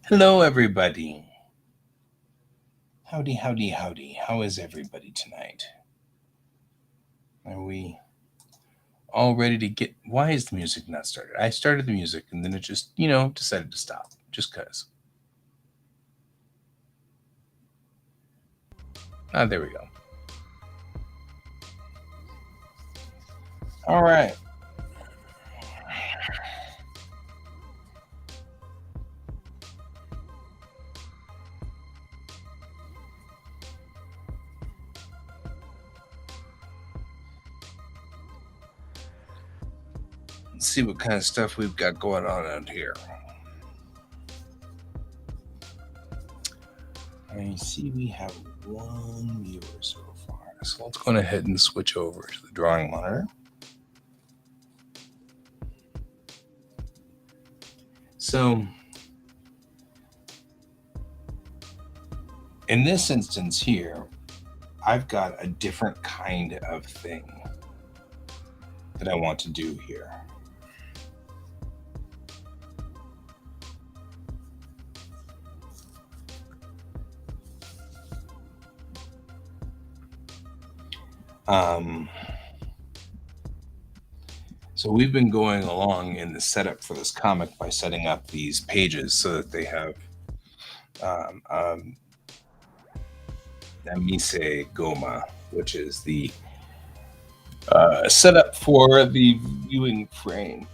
Hello, everybody. Howdy, howdy, howdy. How is everybody tonight? Are we all ready to get? Why is the music not started? I started the music and then it just, decided to stop just because. Ah, there we go. All right. Let's see what kind of stuff we've got going on out here. I see we have one viewer so far. So let's go ahead and switch over to the drawing monitor. So, in this instance here, I've got a different kind of thing that I want to do here. So we've been going along in the setup for this comic by setting up these pages so that they have Mise Goma, which is the setup for the viewing frame.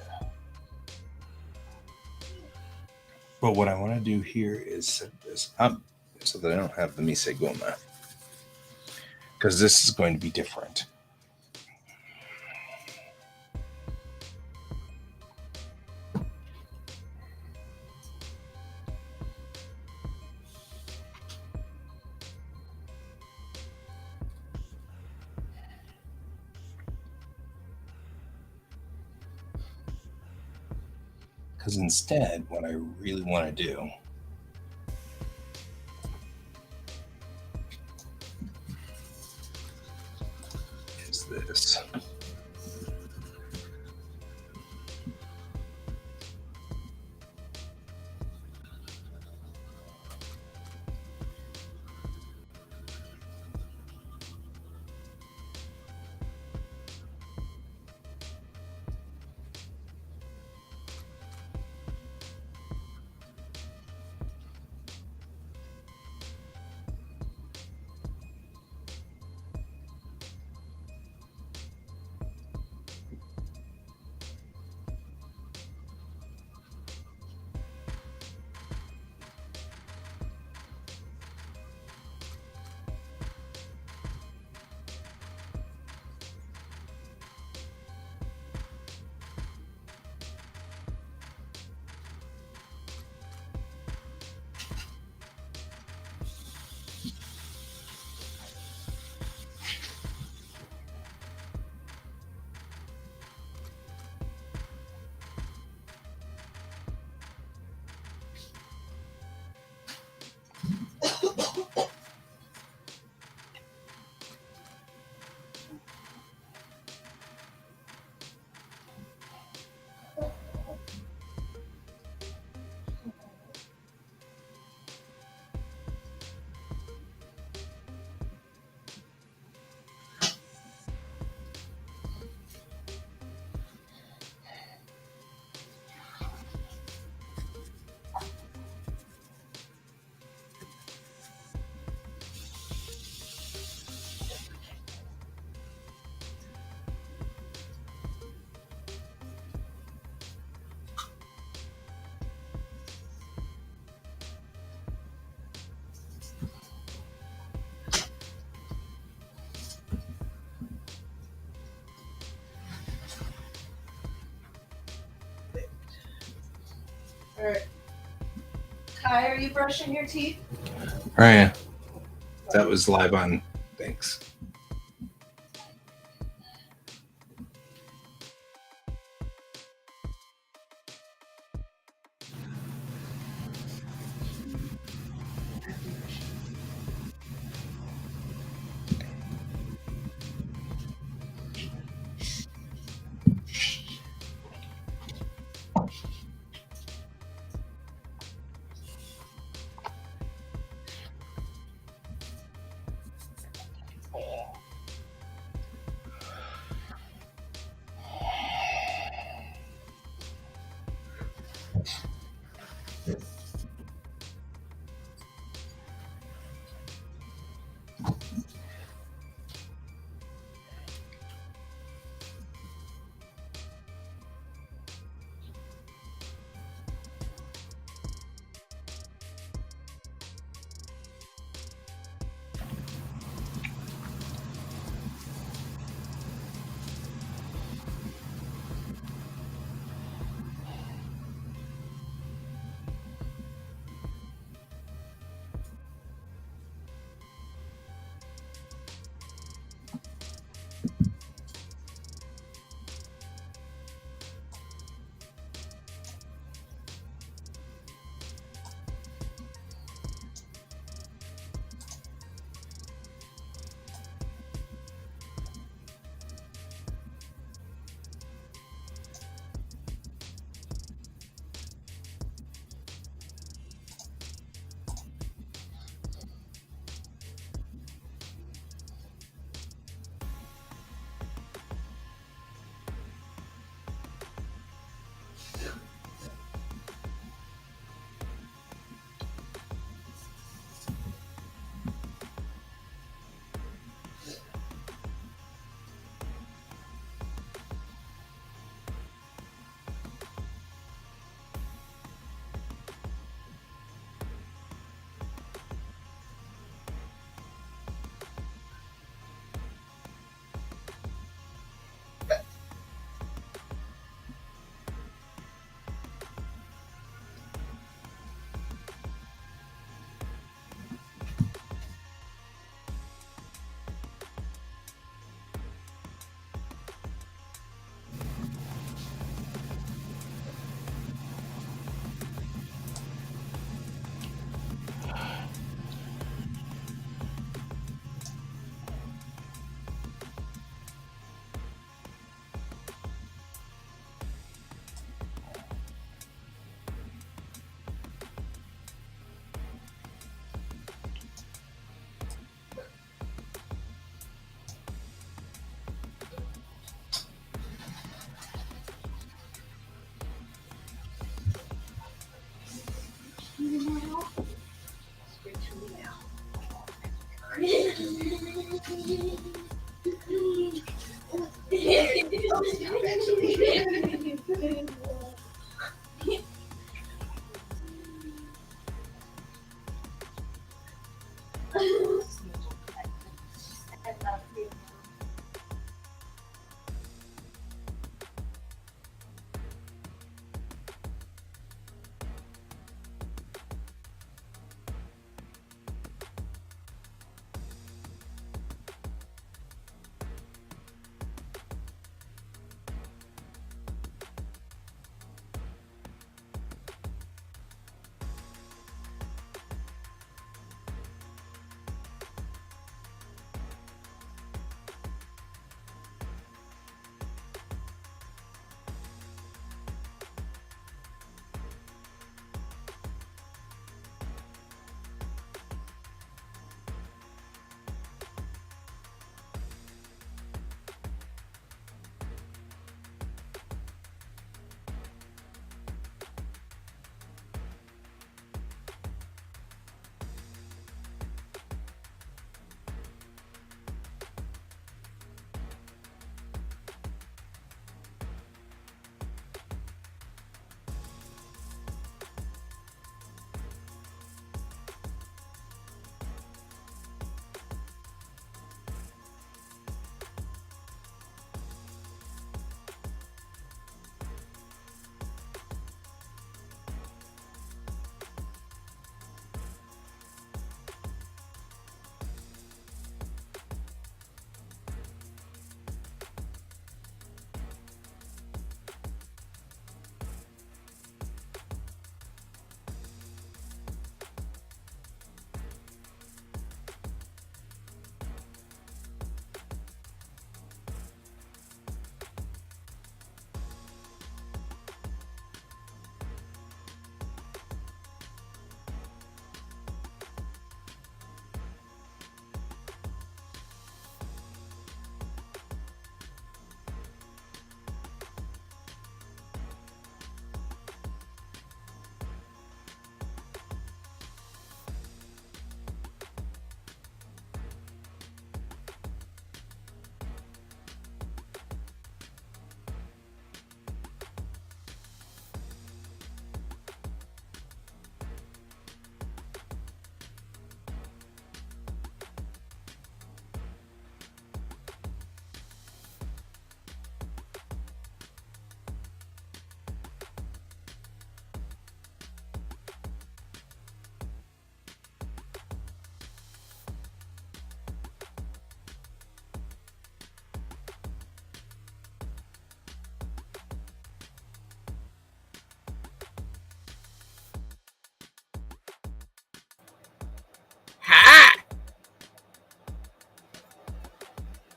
But what I want to do here is set this up so that I don't have the Mise Goma, because this is going to be different. Because instead, what I really want to do is this. Or Kai, are you brushing your teeth? Ryan, that was live on. Thanks.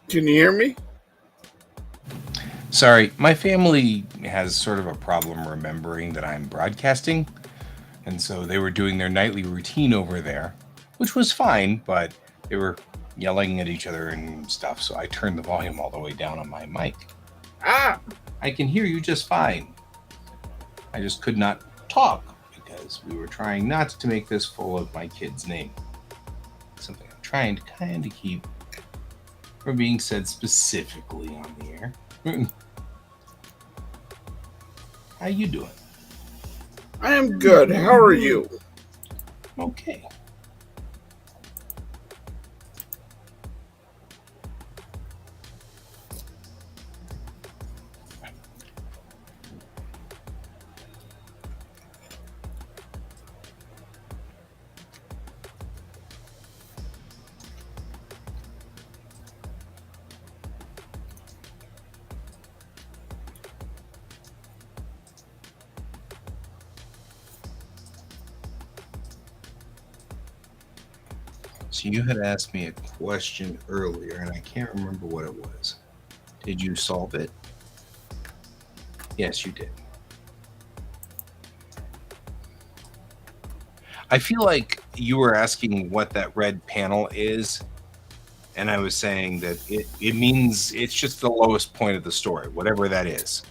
Can you hear me? Sorry, my family has sort of a problem remembering that I'm broadcasting, and so they were doing their nightly routine over there, which was fine, but they were yelling at each other and stuff, so I turned the volume all the way down on my mic. Ah, I can hear you just fine. I just could not talk because we were trying not to make this full of my kid's name. Something I'm trying to kind of keep from being said specifically on the air. How you doing? I am good. How are you? Okay. So you had asked me a question earlier, and I can't remember what it was. Did you solve it? Yes, you did. I feel like you were asking what that red panel is, and I was saying that it means it's just the lowest point of the story, whatever that is.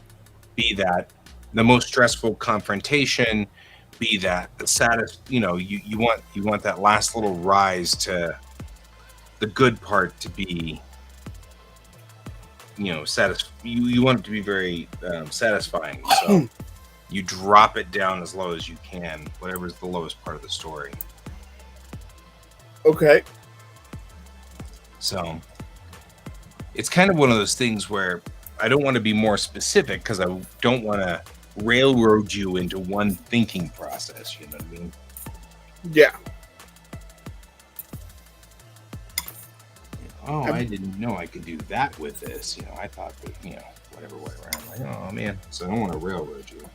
Be that the most stressful confrontation, be that the saddest, you want that last little rise to the good part to be, you want it to be very satisfying. So you drop it down as low as you can, whatever is the lowest part of the story. Okay. So it's kind of one of those things where I don't want to be more specific because I don't want to railroad you into one thinking process. You know what I mean? Yeah. Oh, I didn't know I could do that with this. I thought that, whatever way around. Like, oh man, so I don't want to railroad you.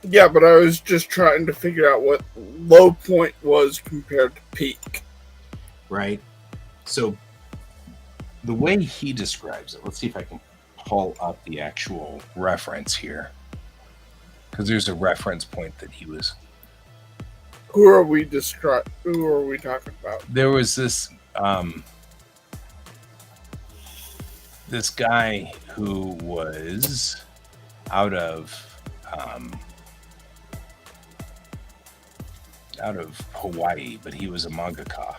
Yeah, but I was just trying to figure out what low point was compared to peak. Right. So the way he describes it, let's see if I can pull up the actual reference here. Because there's a reference point that he was. Who are we talking about? There was this this guy who was out of Hawaii, but he was a mangaka,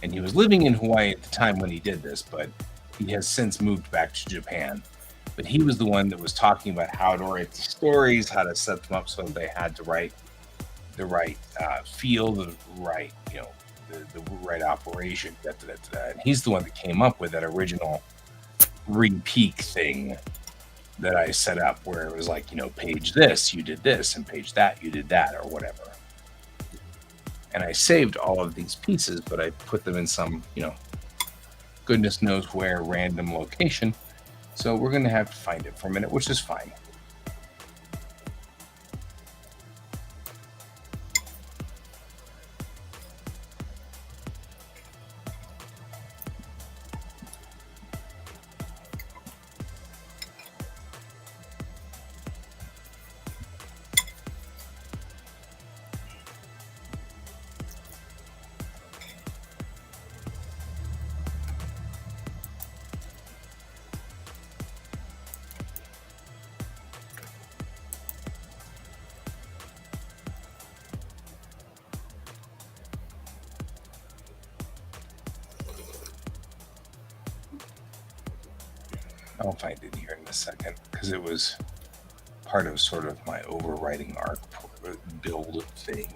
and he was living in Hawaii at the time when he did this, but he has since moved back to Japan. But he was the one that was talking about how to write the stories, how to set them up so they had to write the right feel, the right, the right operation. And he's the one that came up with that original re-peak thing that I set up, where it was like, page this, you did this, and page that, you did that, or whatever. And I saved all of these pieces, but I put them in some, goodness knows where random location. So we're going to have to find it for a minute, which is fine. I'll find it here in a second, because it was part of sort of my overriding arc build thing.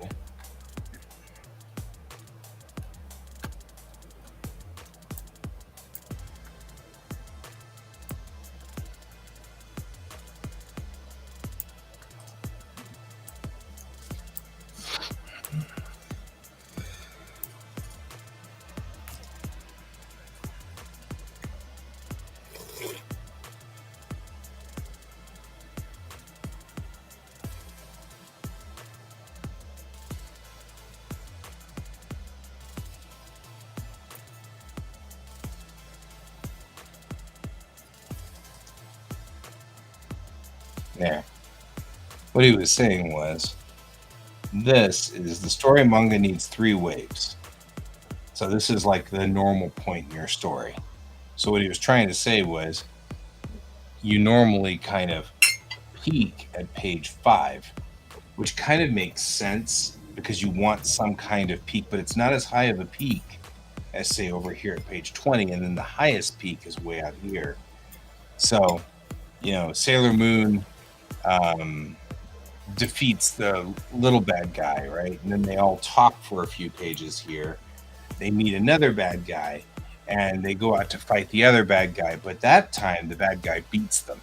There. What he was saying was, this is the story manga needs 3 waves. So this is like the normal point in your story. So what he was trying to say was, you normally kind of peak at page 5, which kind of makes sense because you want some kind of peak, but it's not as high of a peak as, say, over here at page 20, and then the highest peak is way out here. So, Sailor Moon defeats the little bad guy, right? And then they all talk for a few pages here. They meet another bad guy, and they go out to fight the other bad guy, but that time the bad guy beats them,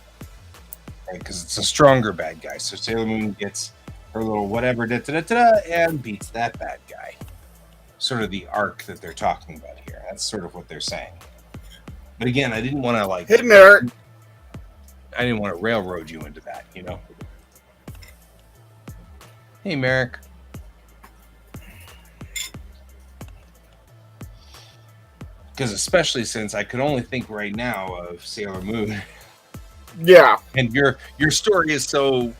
right? Because it's a stronger bad guy. So Sailor Moon gets her little whatever, and beats that bad guy. Sort of the arc that they're talking about here. That's sort of what they're saying. But again, I didn't want to Hey, Merrick. I didn't want to railroad you into that, Hey, Merrick. Because especially since I could only think right now of Sailor Moon. Yeah. And your story is so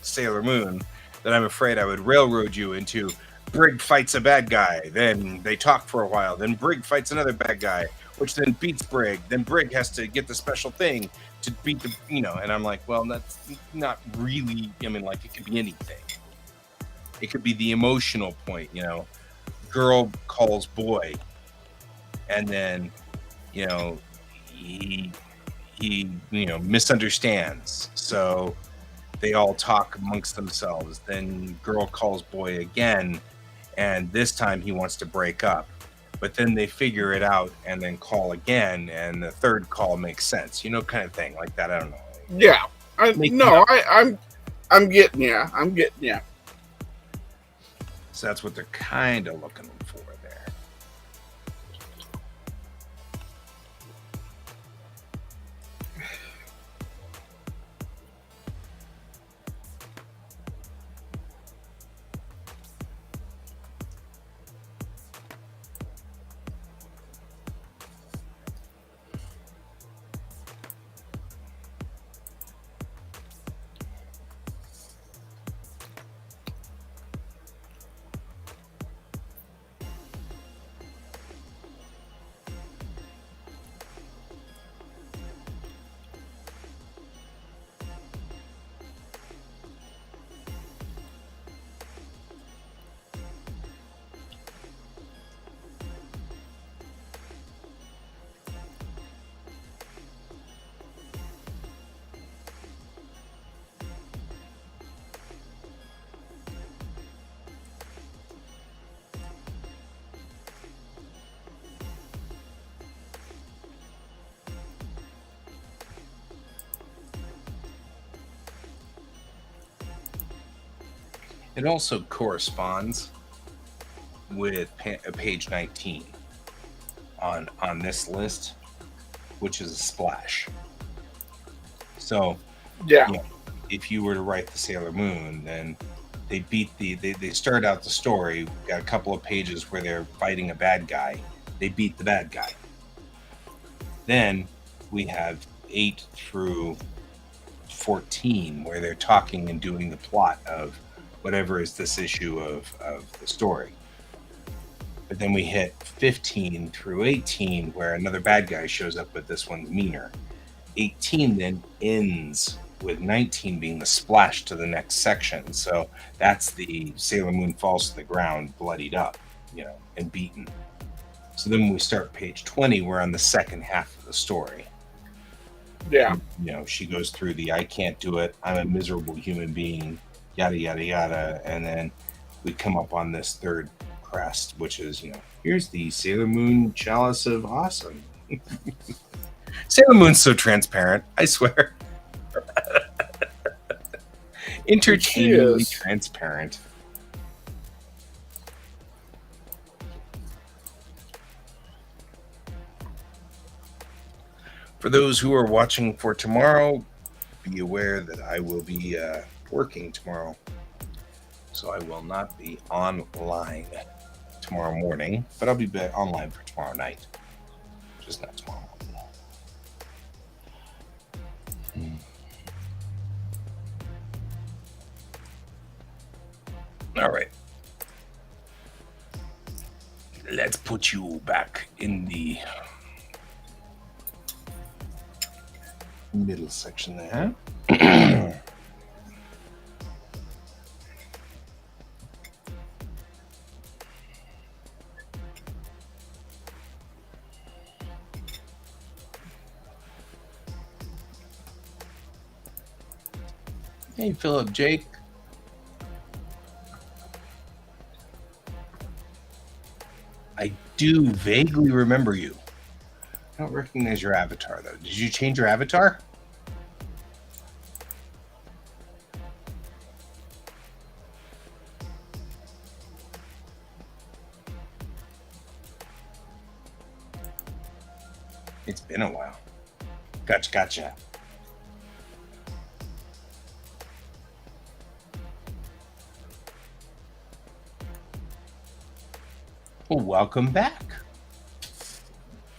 Sailor Moon that I'm afraid I would railroad you into Brig fights a bad guy, then they talk for a while, then Brig fights another bad guy, which then beats Brig, then Brig has to get the special thing to beat the, and I'm like, well, that's not really, it could be anything. It could be the emotional point, girl calls boy, and then, he misunderstands, so they all talk amongst themselves. Then girl calls boy again, and this time he wants to break up, but then they figure it out and then call again, and the third call makes sense, kind of thing like that. I don't know. Yeah. I'm getting ya. I'm getting ya. So that's what they're kind of looking for there. It also corresponds with page 19 on this list, which is a splash. So, yeah, if you were to write the Sailor Moon, then they they start out the story, got a couple of pages where they're fighting a bad guy. They beat the bad guy. Then we have 8 through 14 where they're talking and doing the plot of whatever is this issue of the story. But then we hit 15 through 18 where another bad guy shows up, but this one's meaner. 18 then ends with 19 being the splash to the next section. So that's the Sailor Moon falls to the ground, bloodied up, and beaten. So then when we start page 20, we're on the second half of the story. Yeah. She goes through the I can't do it, I'm a miserable human being, yada, yada, yada. And then we come up on this third crest, which is, here's the Sailor Moon chalice of awesome. Sailor Moon's so transparent, I swear. Entertainingly transparent. For those who are watching for tomorrow, be aware that I will be working tomorrow. So I will not be online tomorrow morning, but I'll be back online for tomorrow night. Just not tomorrow morning. All right. Let's put you back in the middle section there. Hey, Philip, Jake. I do vaguely remember you. I don't recognize your avatar, though. Did you change your avatar? It's been a while. Gotcha. Well, welcome back.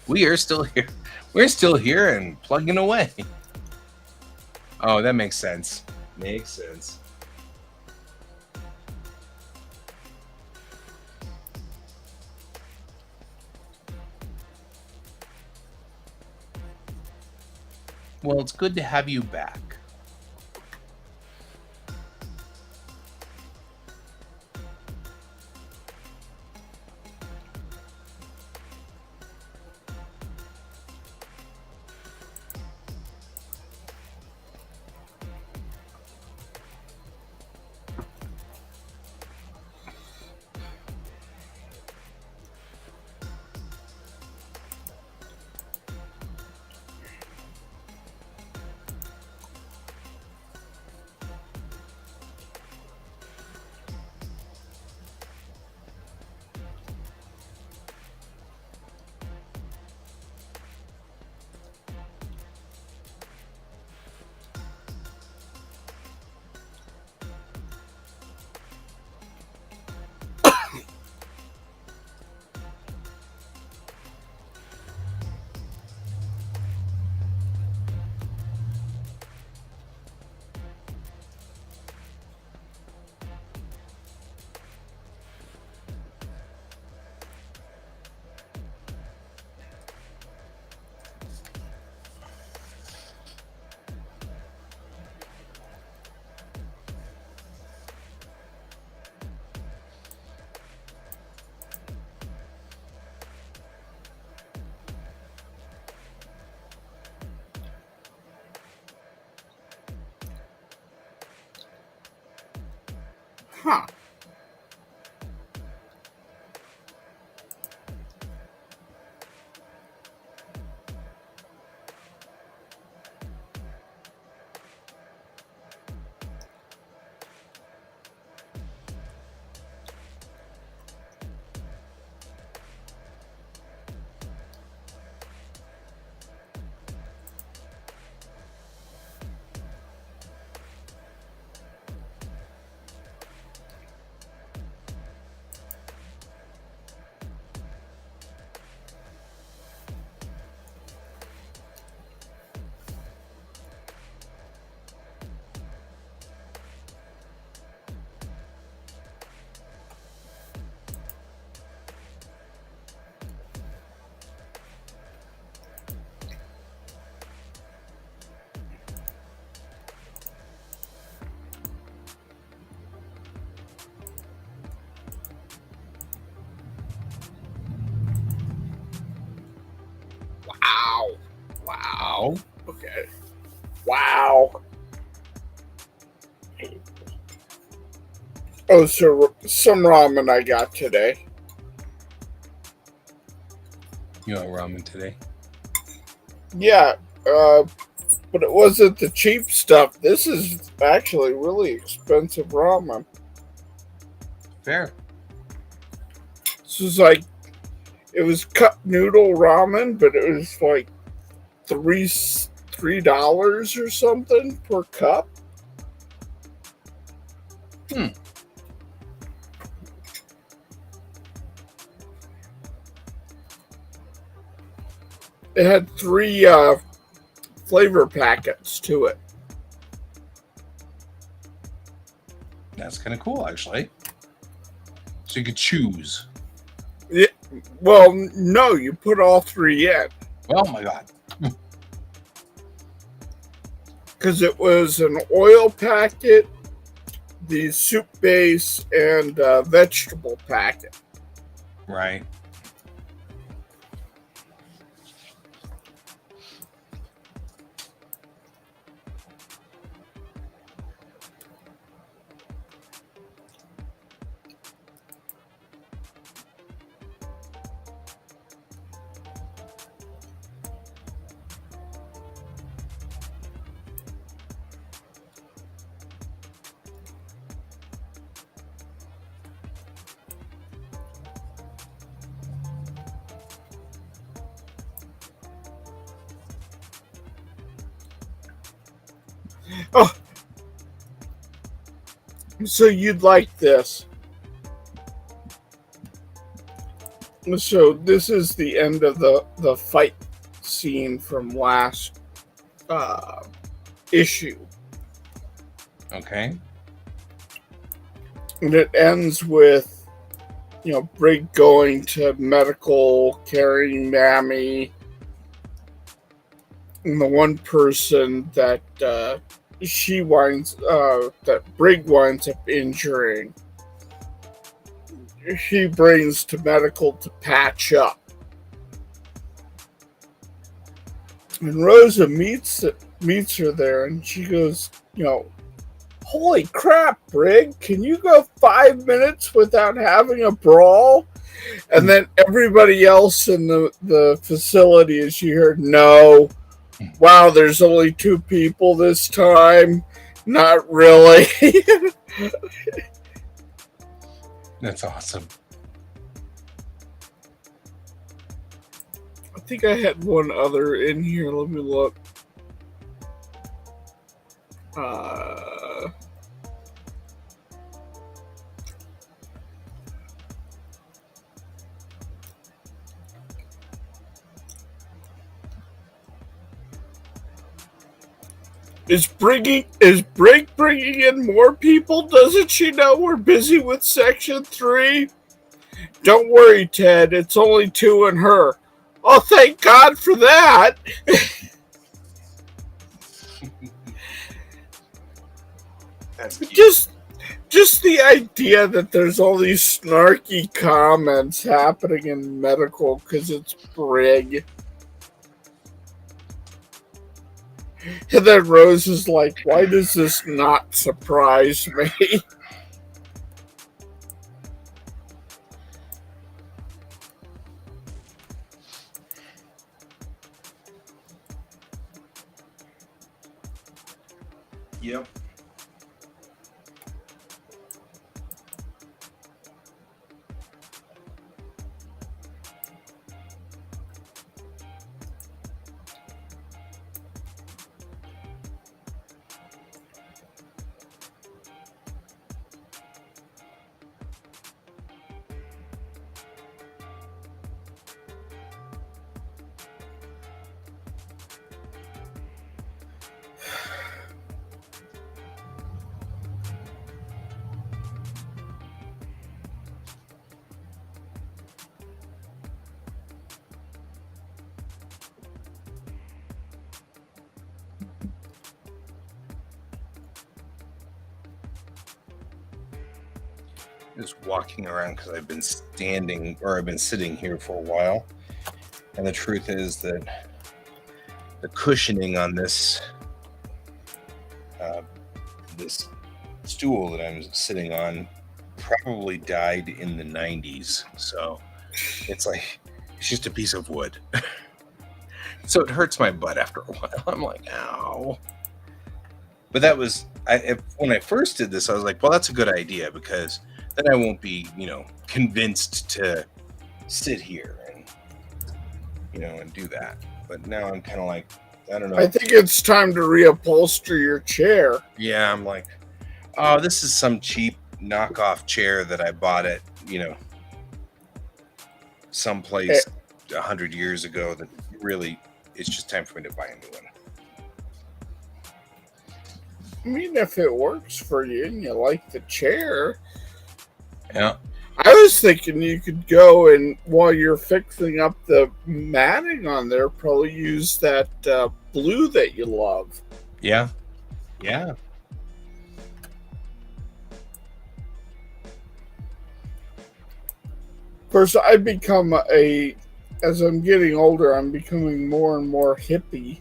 We are still here. We're still here and plugging away. Oh, that makes sense. Makes sense. Well, it's good to have you back. Huh. Wow. Okay. Wow. Oh, so some ramen I got today. You want ramen today? Yeah, but it wasn't the cheap stuff. This is actually really expensive ramen. Fair. This was like, it was cup noodle ramen, but it was like $3 or something per cup. It had 3 flavor packets to it. That's kind of cool, actually. So you could choose. Yeah, well, no, you put all three in. Oh my god. Because it was an oil packet, the soup base, and vegetable packet. Right. Oh, so you'd like this. So this is the end of the fight scene from last issue. Okay. And it ends with, Brig going to medical, carrying Mammy, and the one person that that Brig winds up injuring, he brings to medical to patch up. And Rosa meets her there, and she goes, holy crap, Brig, can you go 5 minutes without having a brawl? And then everybody else in the facility, as you heard, no. Wow, there's only 2 people this time. Not really. That's awesome. I think I had one other in here. Let me look. Is Brig bringing in more people? Doesn't she know we're busy with Section 3? Don't worry, Ted. It's only 2 and her. Oh, thank God for that. That's cute. Just the idea that there's all these snarky comments happening in medical because it's Brig. And then Rose is like, why does this not surprise me? Yep. Just walking around because I've been sitting here for a while, and the truth is that the cushioning on this this stool that I'm sitting on probably died in the 90s, so it's just a piece of wood. So it hurts my butt after a while. I'm like, ow. But that was when I first did this, I was like, well, that's a good idea because then I won't be, convinced to sit here and do that. But now I'm kind of like, I don't know. I think it's time to reupholster your chair. Yeah, I'm like, oh, this is some cheap knockoff chair that I bought at, someplace 100 years ago that really, it's just time for me to buy a new one. I mean, if it works for you and you like the chair. Yeah. I was thinking you could go and while you're fixing up the matting on there, probably use that blue that you love. Yeah, yeah. Of course, I've become as I'm getting older, I'm becoming more and more hippie.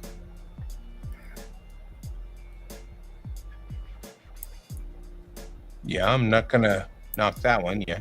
Yeah, I'm not gonna knock that one. Yeah.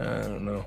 I don't know.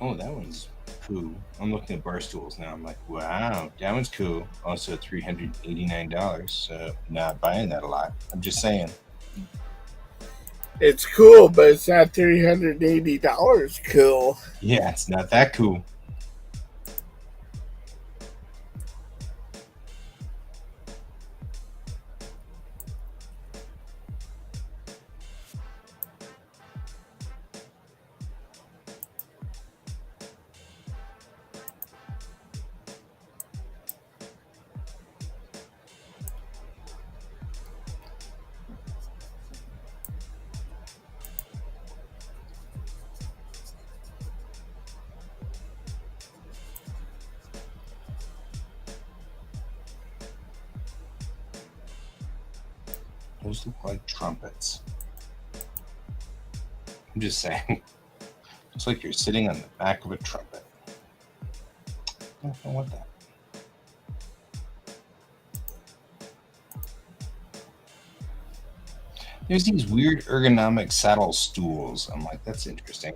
Oh, that one's cool. I'm looking at bar stools now. I'm like, wow, that one's cool. Also $389. So not buying that a lot. I'm just saying. It's cool, but it's not $380 cool. Yeah, it's not that cool. Those look like trumpets. I'm just saying. Looks like you're sitting on the back of a trumpet. I don't know what that. There's these weird ergonomic saddle stools. I'm like, that's interesting.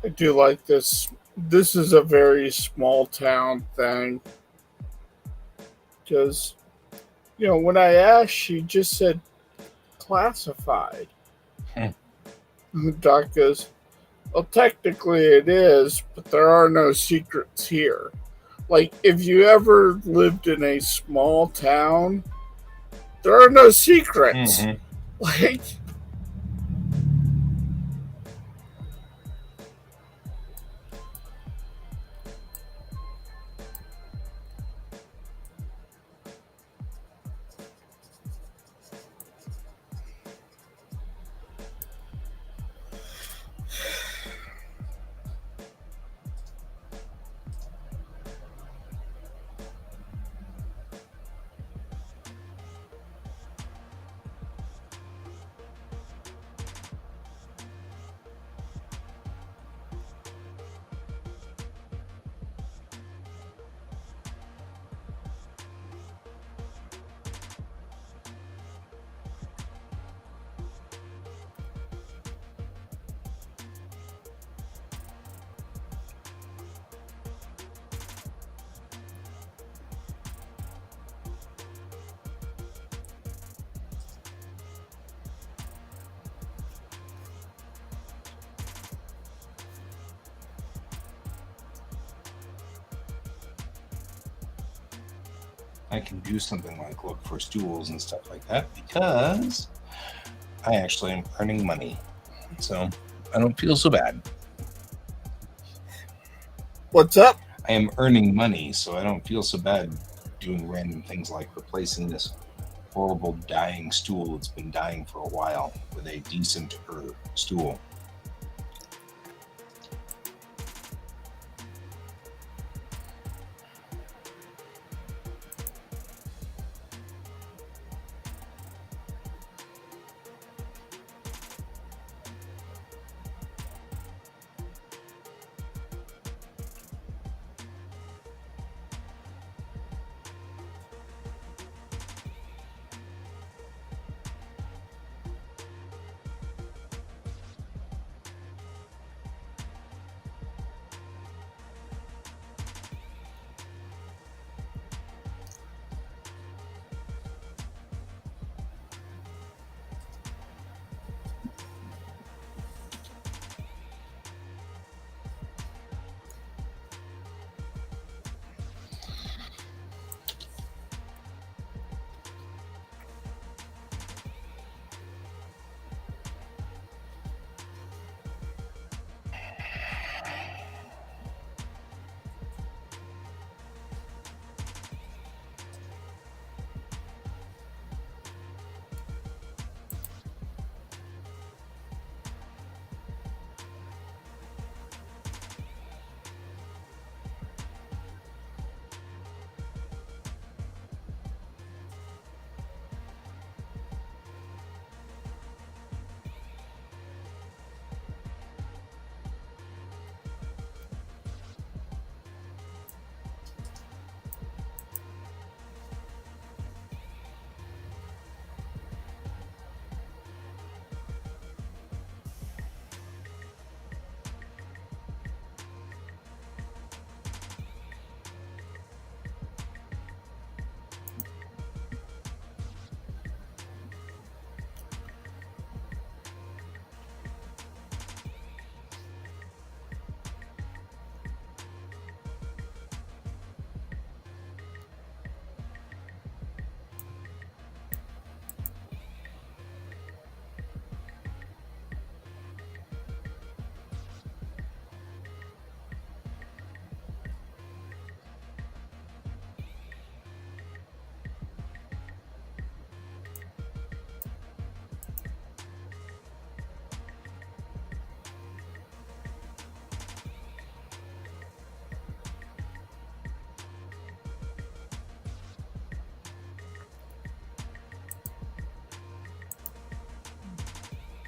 I do like this. This is a very small town thing. Because, when I asked, she just said classified. Hmm. And the doc goes, well, technically it is, but there are no secrets here. Like, if you ever lived in a small town, there are no secrets. Mm-hmm. Like, I can do something like look for stools and stuff like that because I actually am earning money. So I don't feel so bad. what's up? I am earning money, so I don't feel so bad doing random things like replacing this horrible dying stool that's been dying for a while with a decent stool.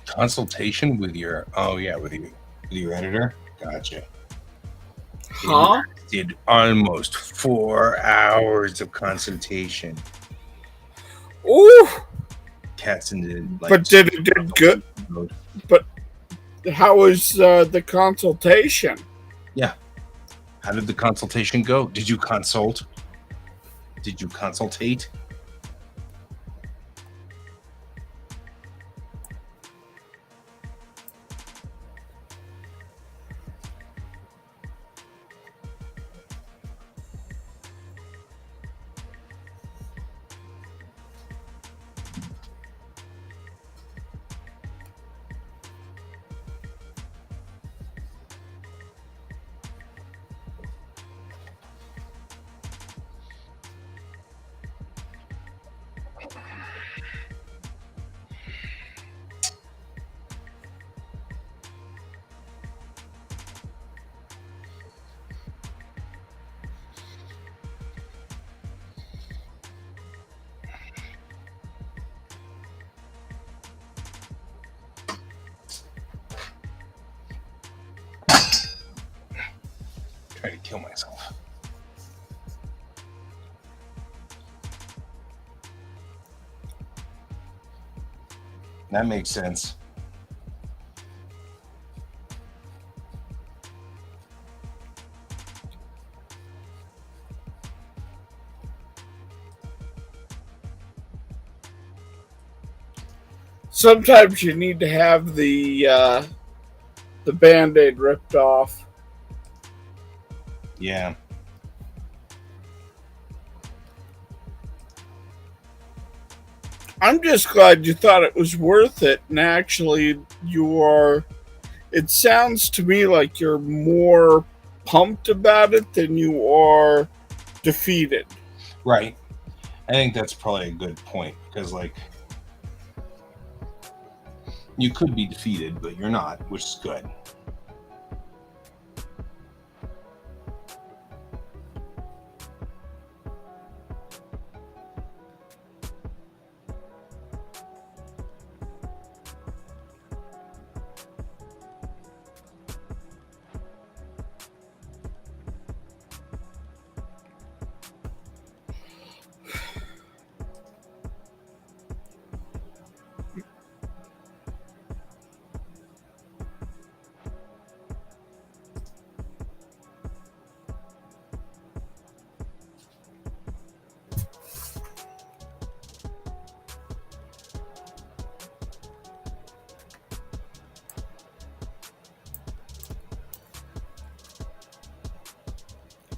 Consultation with your with your editor. Gotcha. Huh? Did almost 4 hours of consultation. Ooh! Cats in the But did it did good? But how was the consultation? Yeah. How did the consultation go? Did you consult? Did you consultate? Try to kill myself. That makes sense. Sometimes you need to have the Band-Aid ripped off. Yeah. I'm just glad you thought it was worth it, and actually, you are. It sounds to me like you're more pumped about it than you are defeated. Right. I think that's probably a good point because, like, you could be defeated, but you're not, which is good.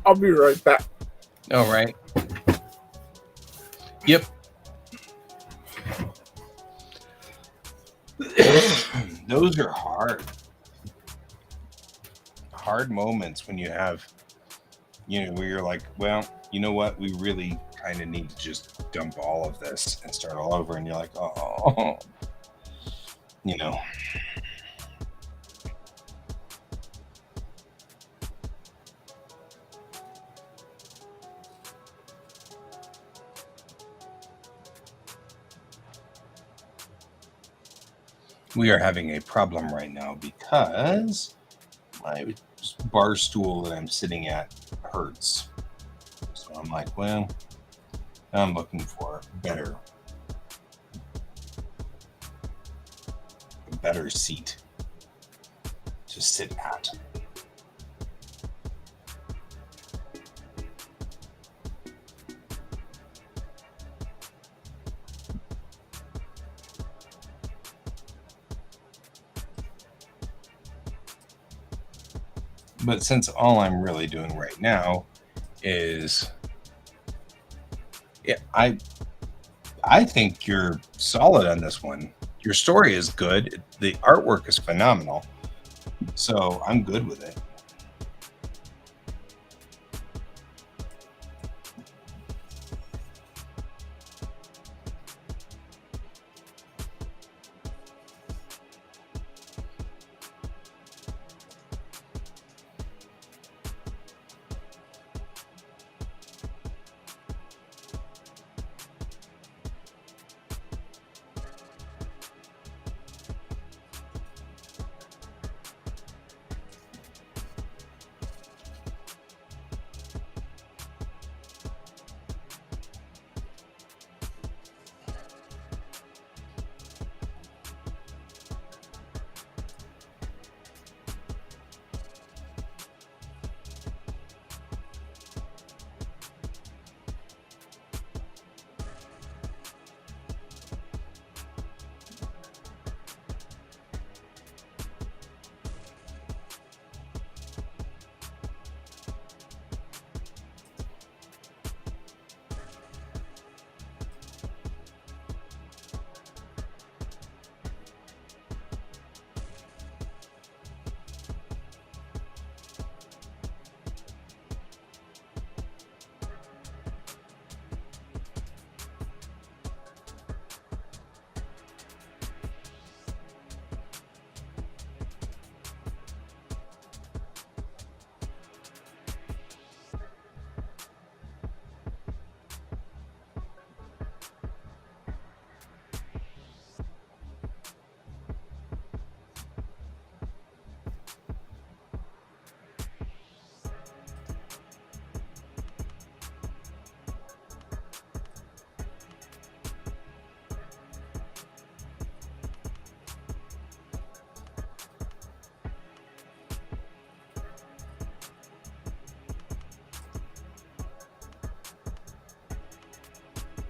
I'll be right back. All right. Yep. Those are hard moments when you have, where you're like, well, you know what? We really kind of need to just dump all of this and start all over. And you're like, oh, you know. We are having a problem right now because my bar stool that I'm sitting at hurts. So I'm like, well, I'm looking for a better seat to sit at. But since all I'm really doing right now is, I think you're solid on this one. Your story is good. The artwork is phenomenal. So I'm good with it.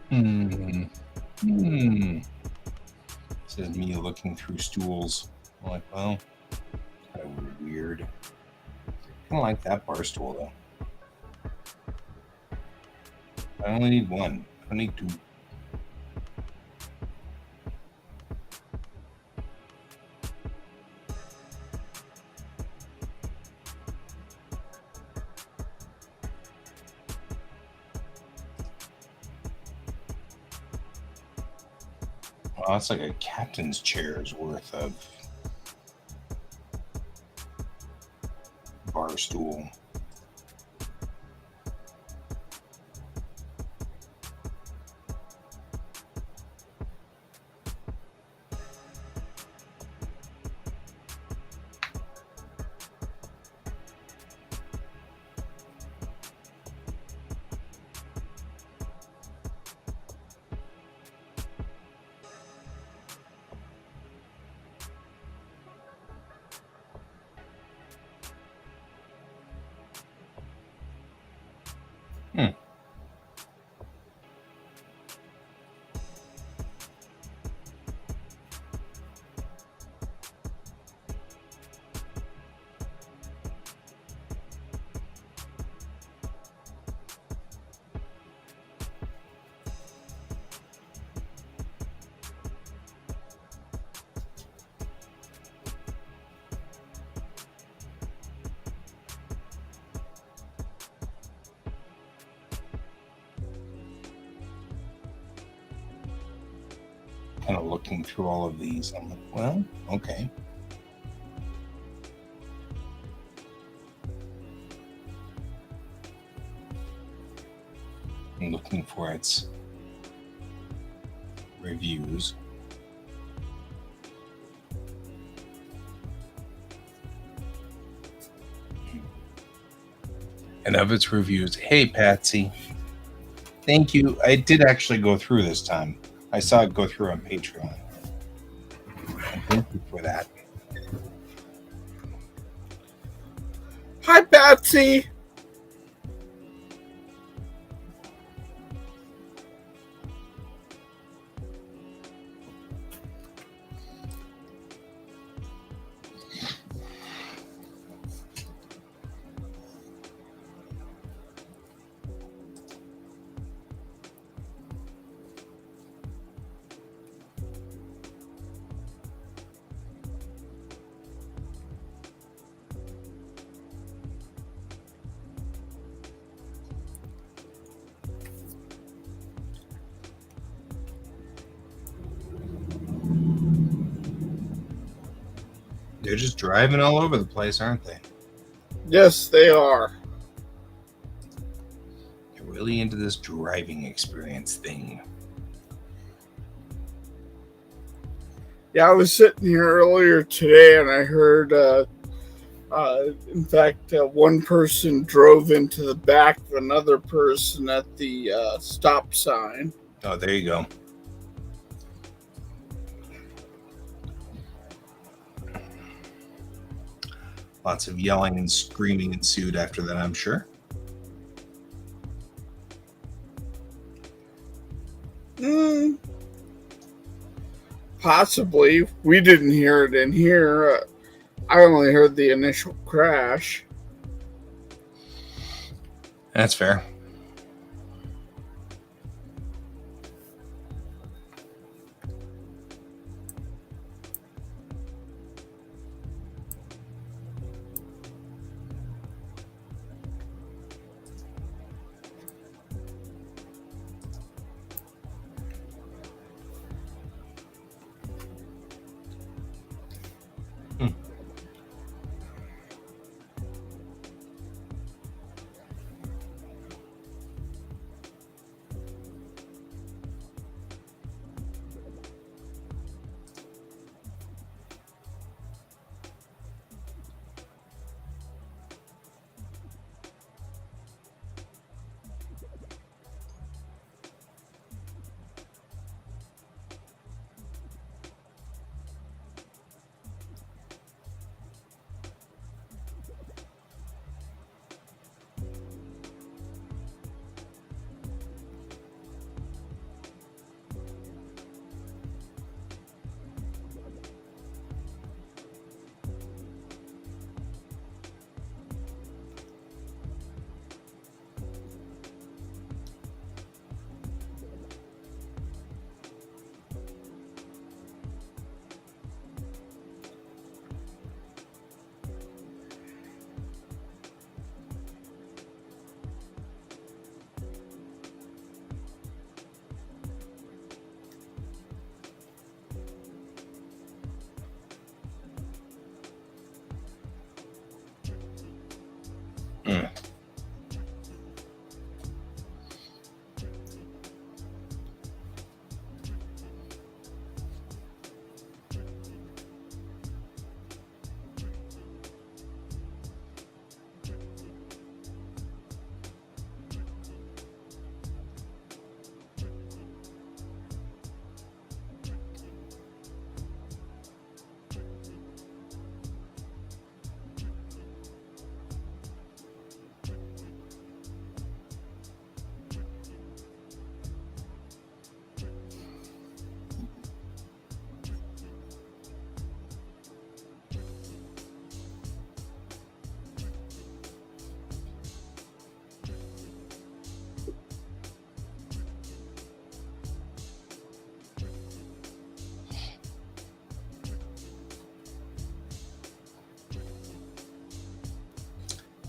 Hmm. Hmm. Says me looking through stools. I'm like, well, kind of weird. Kind of like that bar stool though. I only need one. I don't need two. Well, that's like a captain's chair's worth of bar stool. Hmm. Kind of looking through all of these. I'm like, well, okay. I'm looking for its reviews. And of its reviews, hey Patsy, thank you. I did actually go through this time. I saw it go through on Patreon. And thank you for that. Hi, Patsy. They're just driving all over the place, aren't they? Yes, they are. They're really into this driving experience thing. Yeah, I was sitting here earlier today and I heard, in fact, one person drove into the back of another person at the stop sign. Oh, there you go. Lots of yelling and screaming ensued after that, I'm sure. Possibly. We didn't hear it in here. I only heard the initial crash. That's fair.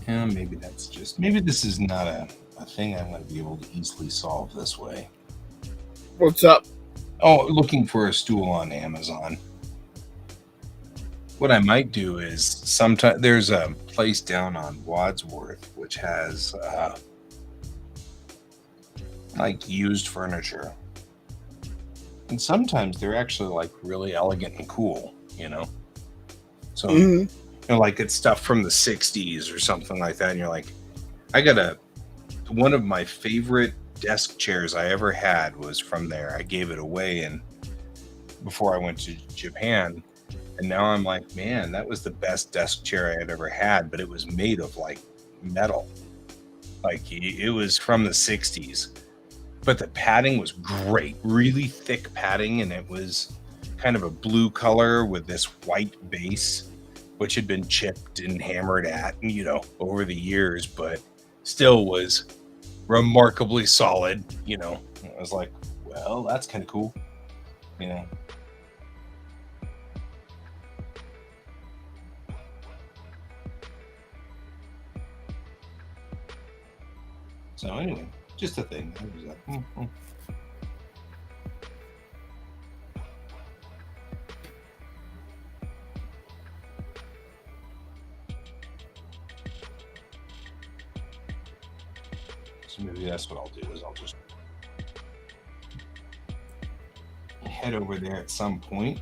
Yeah, maybe maybe this is not a thing I'm going to be able to easily solve this way. What's up? Oh, looking for a stool on Amazon. What I might do is sometimes there's a place down on Wadsworth which has like used furniture. And sometimes they're actually like really elegant and cool, you know? So, Mhm. like it's stuff from the 60s or something like that. And you're like, I got one of my favorite desk chairs I ever had was from there. I gave it away and before I went to Japan. And now I'm like, man, that was the best desk chair I had ever had, but it was made of like metal. Like it was from the 60s. But the padding was great, really thick padding, and it was kind of a blue color with this white base, which had been chipped and hammered at, over the years, but still was remarkably solid. I was like, well, that's kind of cool, you know. So anyway, just a thing. I was like, So maybe that's what I'll do is I'll just head over there at some point.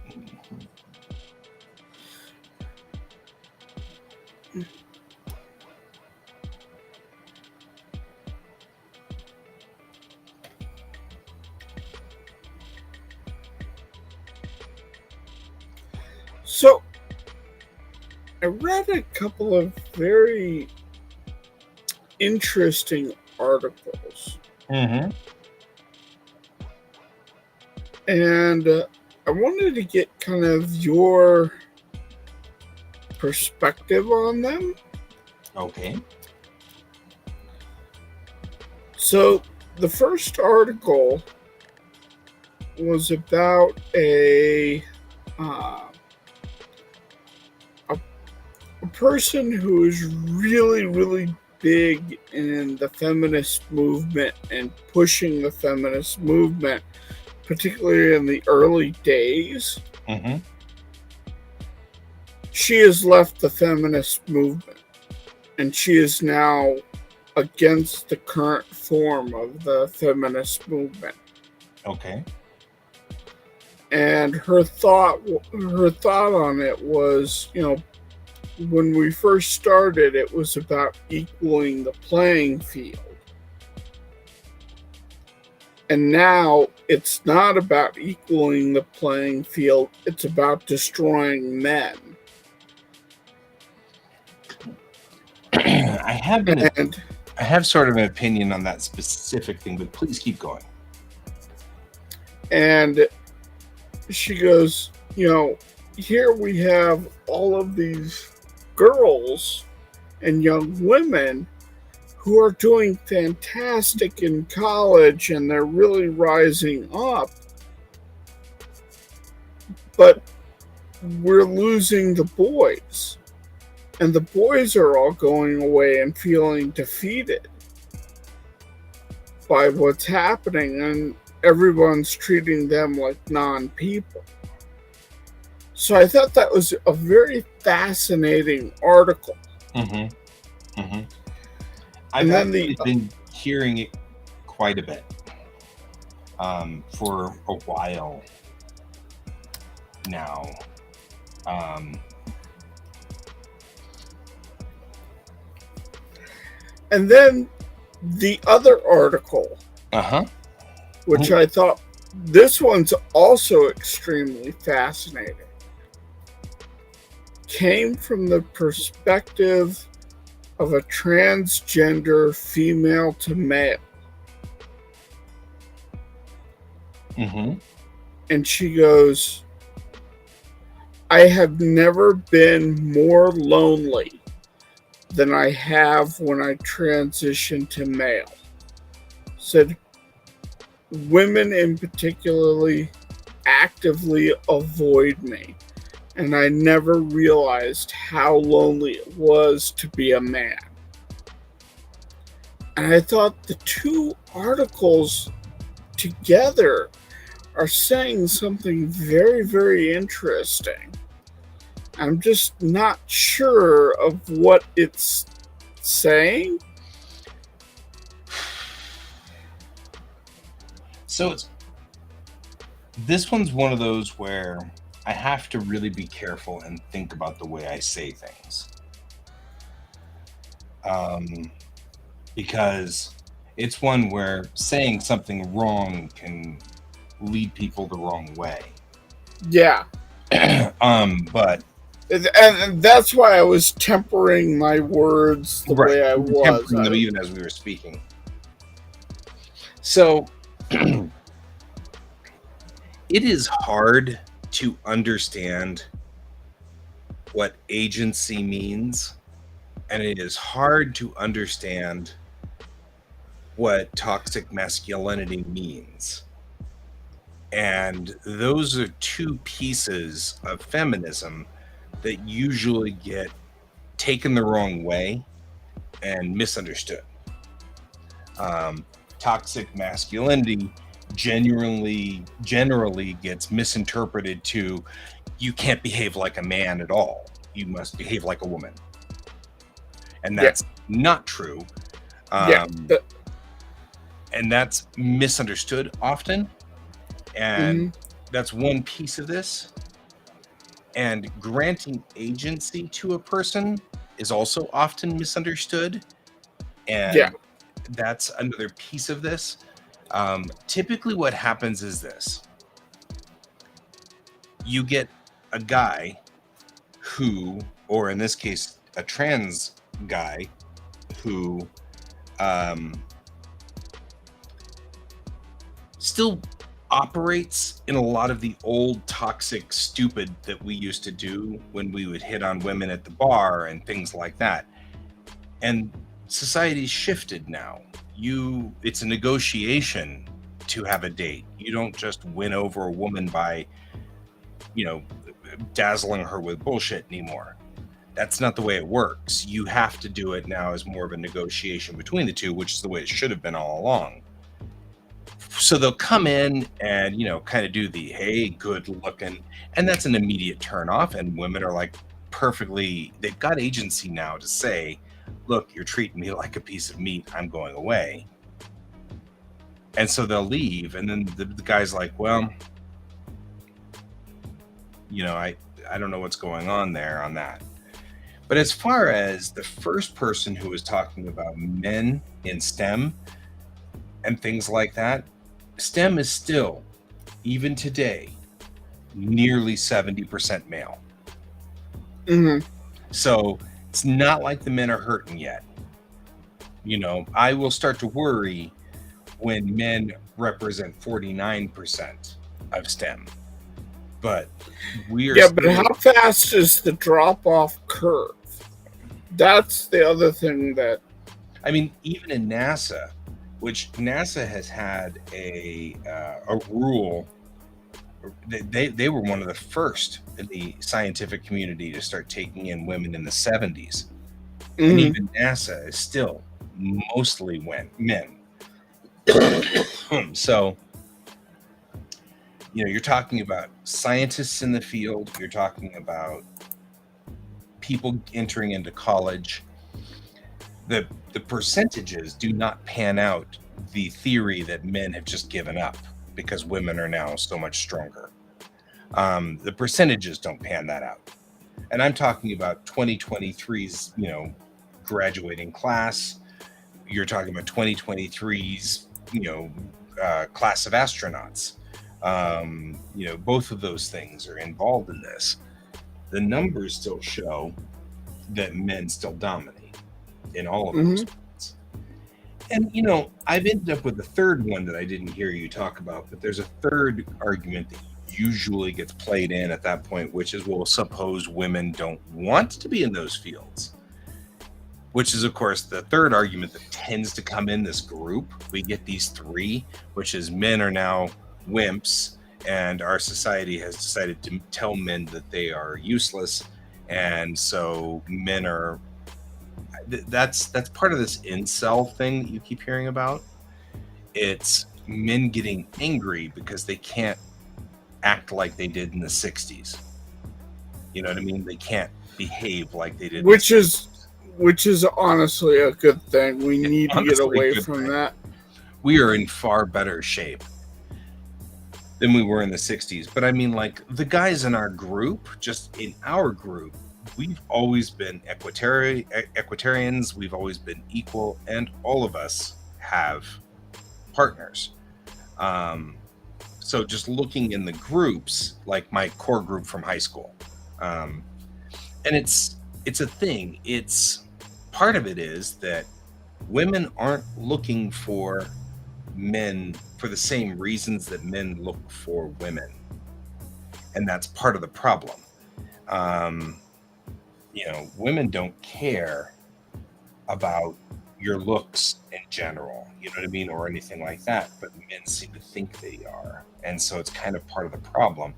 So, I read a couple of very interesting articles. Mm-hmm. And I wanted to get kind of your perspective on them. Okay. So, the first article was about a person who is really, really big in the feminist movement and pushing the feminist movement, particularly in the early days. Mm-hmm. She has left the feminist movement and she is now against the current form of the feminist movement. Okay. And her thought on it was, when we first started, it was about equaling the playing field. And now it's not about equaling the playing field, it's about destroying men. I have sort of an opinion on that specific thing, but please keep going. And she goes, here we have all of these girls and young women who are doing fantastic in college and they're really rising up. But we're losing the boys. And the boys are all going away and feeling defeated by what's happening, and everyone's treating them like non-people. So I thought that was a very fascinating article. Mm-hmm. Mm-hmm. I've actually been hearing it quite a bit for a while now. And then the other article, which I thought this one's also extremely fascinating, came from the perspective of a transgender female to male. Mm-hmm. And she goes, I have never been more lonely than I have when I transition to male. Said women in particularly actively avoid me, and I never realized how lonely it was to be a man. And I thought the two articles together are saying something very, very interesting. I'm just not sure of what it's saying. So this one's one of those where I have to really be careful and think about the way I say things. Because it's one where saying something wrong can lead people the wrong way. Yeah. But And that's why I was tempering my words the way I was. Tempering them even as we were speaking. So it is hard to understand what agency means, and it is hard to understand what toxic masculinity means. And those are two pieces of feminism that usually get taken the wrong way and misunderstood. Toxic masculinity generally gets misinterpreted to, you can't behave like a man at all. You must behave like a woman. And that's not true. And that's misunderstood often. And that's one piece of this. And granting agency to a person is also often misunderstood. And that's another piece of this. Typically what happens is this. You get a guy who, or in this case, a trans guy who still operates in a lot of the old toxic stupid that we used to do when we would hit on women at the bar and things like that. And society's shifted now. It's a negotiation to have a date. You don't just win over a woman by, dazzling her with bullshit anymore. That's not the way it works. You have to do it now as more of a negotiation between the two, which is the way it should have been all along. So they'll come in and, kind of do the, hey, good looking. And that's an immediate turn off. And women are like they've got agency now to say, look, you're treating me like a piece of meat. I'm going away. And so they'll leave. And then the guy's like, well, I don't know what's going on there on that. But as far as the first person who was talking about men in STEM and things like that, STEM is still, even today, nearly 70% male. So it's not like the men are hurting yet. I will start to worry when men represent 49% of STEM. But but how fast is the drop-off curve? That's the other thing that... I mean, even in NASA, which NASA has had a rule. They were one of the first in the scientific community to start taking in women in the 70s. And even NASA is still mostly men. So, you're talking about scientists in the field. You're talking about people entering into college. The percentages do not pan out the theory that men have just given up because women are now so much stronger. The percentages don't pan that out. And I'm talking about 2023's, graduating class. You're talking about 2023's, class of astronauts. Both of those things are involved in this. The numbers still show that men still dominate in all of those points. And, I've ended up with a third one that I didn't hear you talk about, but there's a third argument that usually gets played in at that point, which is, well, suppose women don't want to be in those fields, which is, of course, the third argument that tends to come in this group. We get these three, which is men are now wimps, and our society has decided to tell men that they are useless, and so men are That's part of this incel thing that you keep hearing about. It's men getting angry because they can't act like they did in the 60s. You know what I mean? They can't behave like they did in the which 60s. is which is honestly a good thing. We need to get Honestly, away good from thing. that. We are in far better shape than we were in the 60s. But I mean, like, the guys in our group, just in our group, we've always been equitarians, we've always been equal, and all of us have partners. So just looking in the groups, like my core group from high school, and it's a thing. It's part of it is that women aren't looking for men for the same reasons that men look for women, and that's part of the problem. Um, Women don't care about your looks in general, you know what I mean, or anything like that, but men seem to think they are, and so it's kind of part of the problem.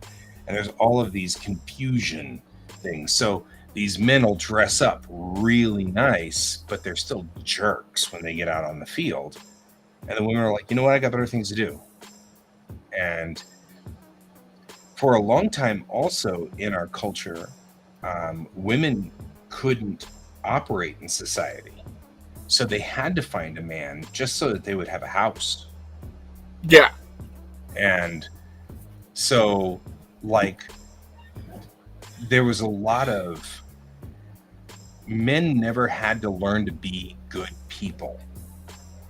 And there's all of these confusion things. So these men will dress up really nice, but they're still jerks when they get out on the field. And the women are like, you know what, I got better things to do. And for a long time, also in our culture, women couldn't operate in society. So they had to find a man just so that they would have a house. Yeah. And so, like, there was a lot of men never had to learn to be good people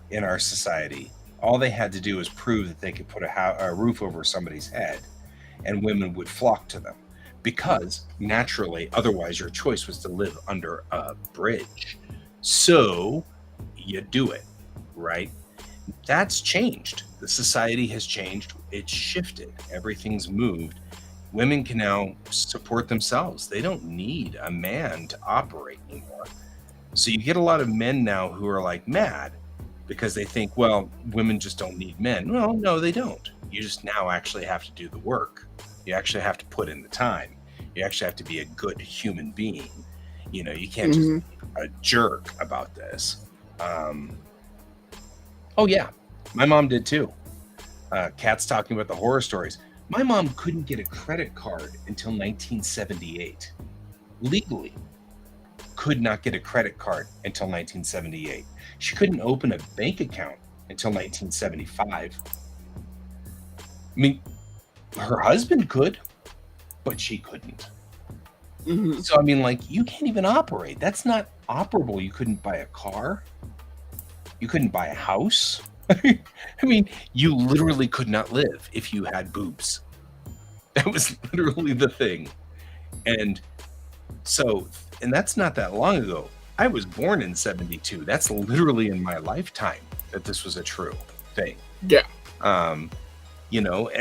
in our society. All they had to do was prove that they could put a roof over somebody's head, and women would flock to them. Because naturally, otherwise, your choice was to live under a bridge. So you do it, right? That's changed. The society has changed. It's shifted. Everything's moved. Women can now support themselves. They don't need a man to operate anymore. So you get a lot of men now who are like mad because they think, well, women just don't need men. Well, no, they don't. You just now actually have to do the work. You actually have to put in the time. You actually have to be a good human being. You can't just be a jerk about this. Oh yeah, my mom did too. Kat's talking about the horror stories. My mom couldn't get a credit card until 1978. Legally, could not get a credit card until 1978. She couldn't open a bank account until 1975. I mean, her husband could, but she couldn't. So, I mean, like, you can't even operate. That's not operable. You couldn't buy a car. You couldn't buy a house. I mean, you literally could not live if you had boobs. That was literally the thing. And so, and that's not that long ago. I was born in 72. That's literally in my lifetime that this was a true thing. Yeah. And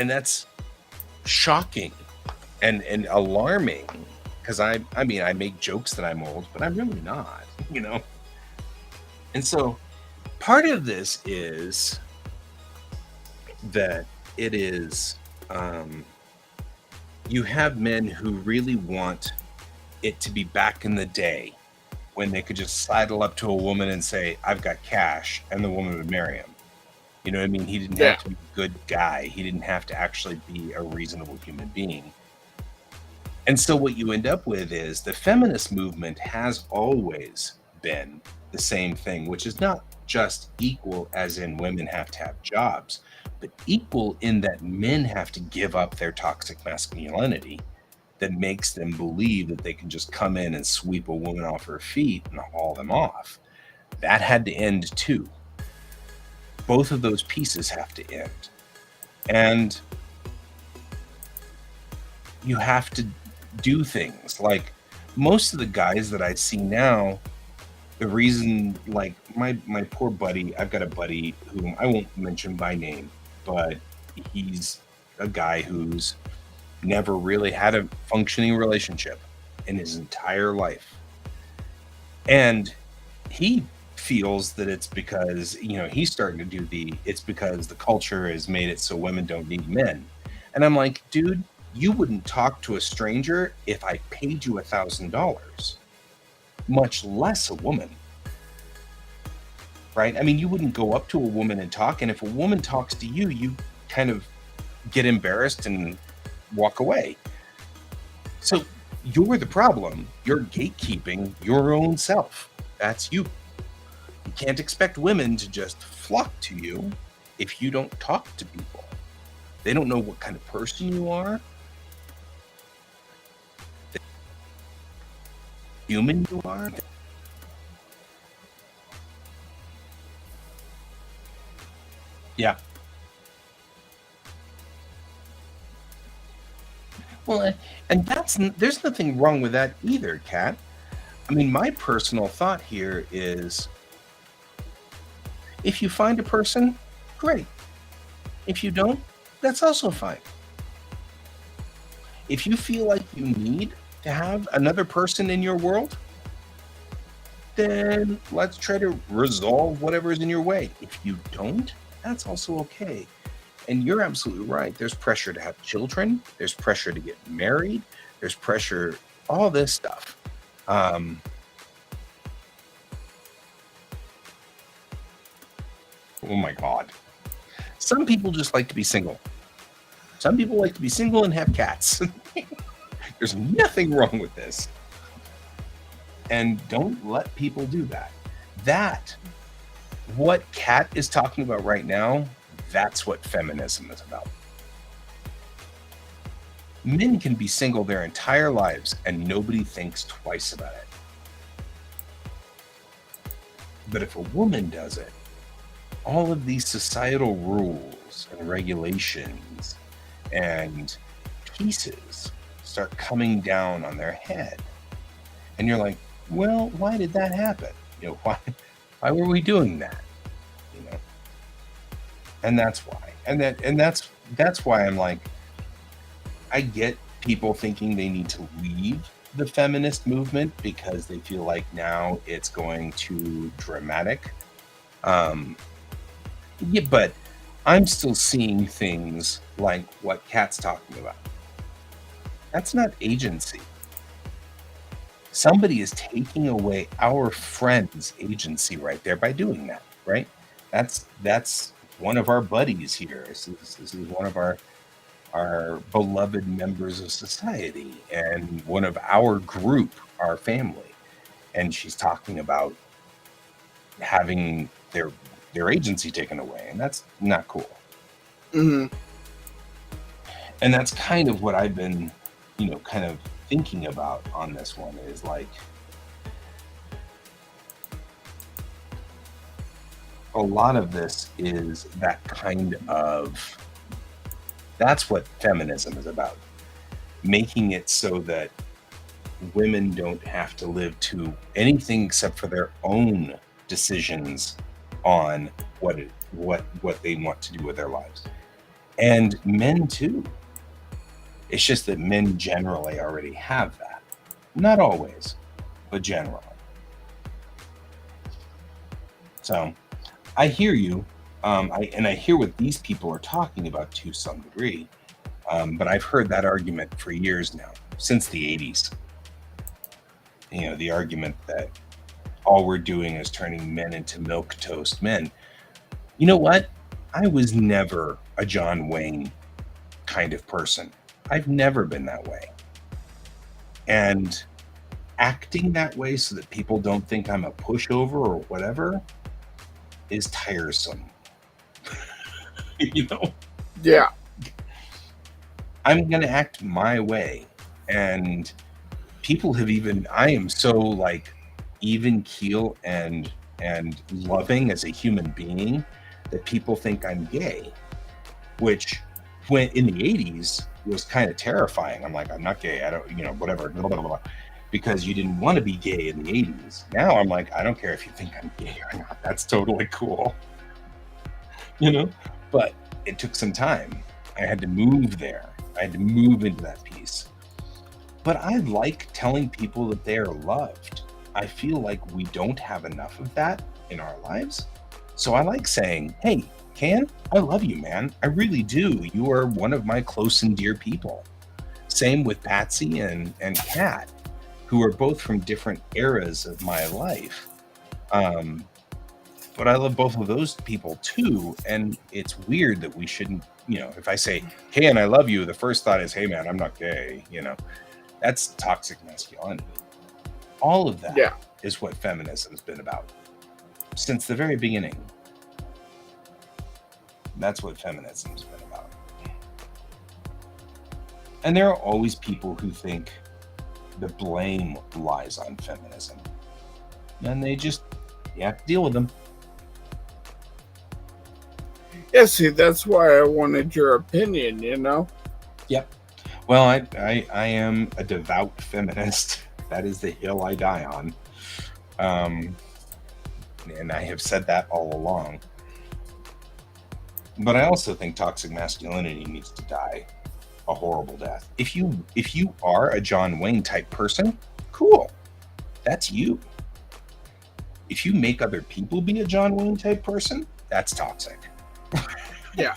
that's shocking and alarming because I mean, I make jokes that I'm old, but I'm really not, And so part of this is that it is, you have men who really want it to be back in the day when they could just sidle up to a woman and say, I've got cash, and the woman would marry him. You know what I mean? He didn't have to be a good guy. He didn't have to actually be a reasonable human being. And so what you end up with is the feminist movement has always been the same thing, which is not just equal as in women have to have jobs, but equal in that men have to give up their toxic masculinity that makes them believe that they can just come in and sweep a woman off her feet and haul them off. That had to end too. Both of those pieces have to end. And you have to do things. Like most of the guys that I see now, the reason, like my poor buddy, I've got a buddy whom I won't mention by name, but he's a guy who's never really had a functioning relationship in his entire life. And he feels that it's because, he's starting to do it's because the culture has made it so women don't need men. And I'm like, dude, you wouldn't talk to a stranger if I paid you $1,000, much less a woman. right? I mean, you wouldn't go up to a woman and talk, and if a woman talks to you, you kind of get embarrassed and walk away. So you're the problem. You're gatekeeping your own self. That's you. You can't expect women to just flock to you if you don't talk to people. They don't know what kind of person you are, human you are. Yeah. Well, and there's nothing wrong with that either, Kat. I mean, my personal thought here is if you find a person, great. If you don't, that's also fine. If you feel like you need to have another person in your world, then let's try to resolve whatever is in your way. If you don't, that's also okay. And you're absolutely right. There's pressure to have children. There's pressure to get married. There's pressure, all this stuff. Oh my God. Some people just like to be single. Some people like to be single and have cats. There's nothing wrong with this. And don't let people do that. What Kat is talking about right now, that's what feminism is about. Men can be single their entire lives and nobody thinks twice about it. But if a woman does it, all of these societal rules and regulations and pieces start coming down on their head. And you're like, well, why did that happen? Why were we doing that? And that's why. And that's why I'm like, I get people thinking they need to leave the feminist movement because they feel like now it's going too dramatic. Yeah, but I'm still seeing things like what Kat's talking about. That's not agency. Somebody is taking away our friend's agency right there by doing that, right? That's one of our buddies here. This is one of our beloved members of society and one of our group, our family. And she's talking about having their agency taken away, and that's not cool. Mm-hmm. And that's kind of what I've been, kind of thinking about on this one is like, a lot of this is that's what feminism is about. Making it so that women don't have to live to anything except for their own decisions on what they want to do with their lives. And men too. It's just that men generally already have that. Not always, but generally. So I hear you. I hear what these people are talking about to some degree. But I've heard that argument for years now, since the 80s. The argument that all we're doing is turning men into milquetoast men. You know what? I was never a John Wayne kind of person. I've never been that way. And acting that way so that people don't think I'm a pushover or whatever is tiresome. Yeah. I'm going to act my way. And people have I am so like even keel and loving as a human being that people think I'm gay, which when in the 80s was kind of terrifying. I'm like, I'm not gay. I don't, whatever, blah, blah, blah, because you didn't want to be gay in the 80s. Now I'm like, I don't care if you think I'm gay or not. That's totally cool. But it took some time. I had to move there. I had to move into that piece. But I like telling people that they are loved. I feel like we don't have enough of that in our lives. So I like saying, hey, Can, I love you, man. I really do. You are one of my close and dear people. Same with Patsy and Kat, who are both from different eras of my life. But but I love both of those people too. And it's weird that we shouldn't, if I say, hey, and I love you, the first thought is, hey, man, I'm not gay. That's toxic masculinity. All of that is what feminism's been about since the very beginning. That's what feminism's been about. And there are always people who think the blame lies on feminism. And you have to deal with them. Yeah, see, that's why I wanted your opinion, Yep. Well, I am a devout feminist. That is the hill I die on. And I have said that all along. But I also think toxic masculinity needs to die a horrible death. If you are a John Wayne type person, cool. That's you. If you make other people be a John Wayne type person, that's toxic. Yeah.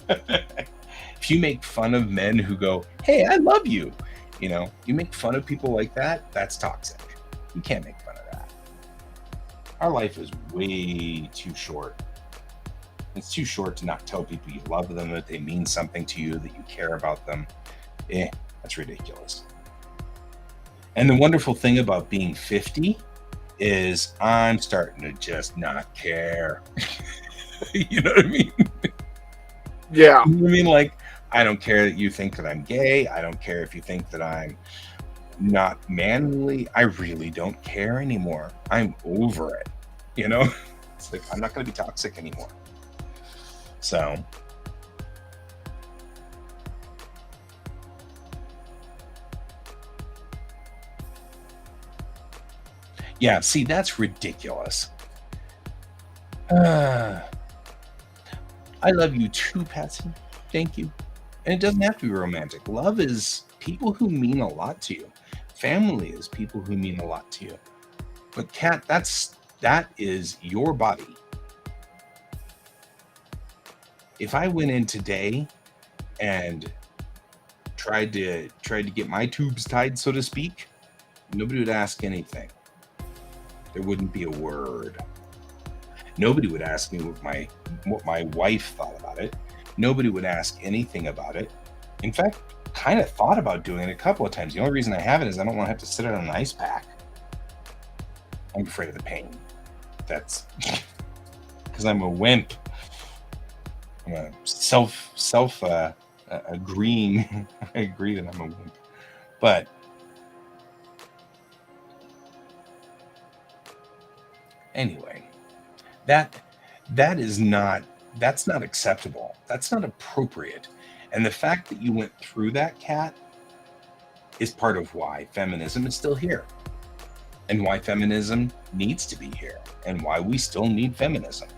If you make fun of men who go, hey, I love you, you make fun of people like that, that's toxic. You can't make fun of that. Our life is way too short. It's too short to not tell people you love them, that they mean something to you, that you care about them. That's ridiculous. And the wonderful thing about being 50 is I'm starting to just not care. You know what I mean? Yeah. You know what I mean? Like, I don't care that you think that I'm gay. I don't care if you think that I'm not manly. I really don't care anymore. I'm over it. It's like, I'm not going to be toxic anymore. So, yeah, see, that's ridiculous. I love you too, Patsy. Thank you. And it doesn't have to be romantic. Love is people who mean a lot to you. Family is people who mean a lot to you. But Kat, that is your body. If I went in today and tried to get my tubes tied, so to speak, nobody would ask anything. There wouldn't be a word. Nobody would ask me what my wife thought about it. Nobody would ask anything about it. In fact, kind of thought about doing it a couple of times. The only reason I haven't is I don't want to have to sit on an ice pack. I'm afraid of the pain. That's because I'm a wimp. I'm a agreeing. I agree that I'm a wimp. But anyway, that's not acceptable. That's not appropriate. And the fact that you went through that, Kat, is part of why feminism is still here. And why feminism needs to be here. And why we still need feminism.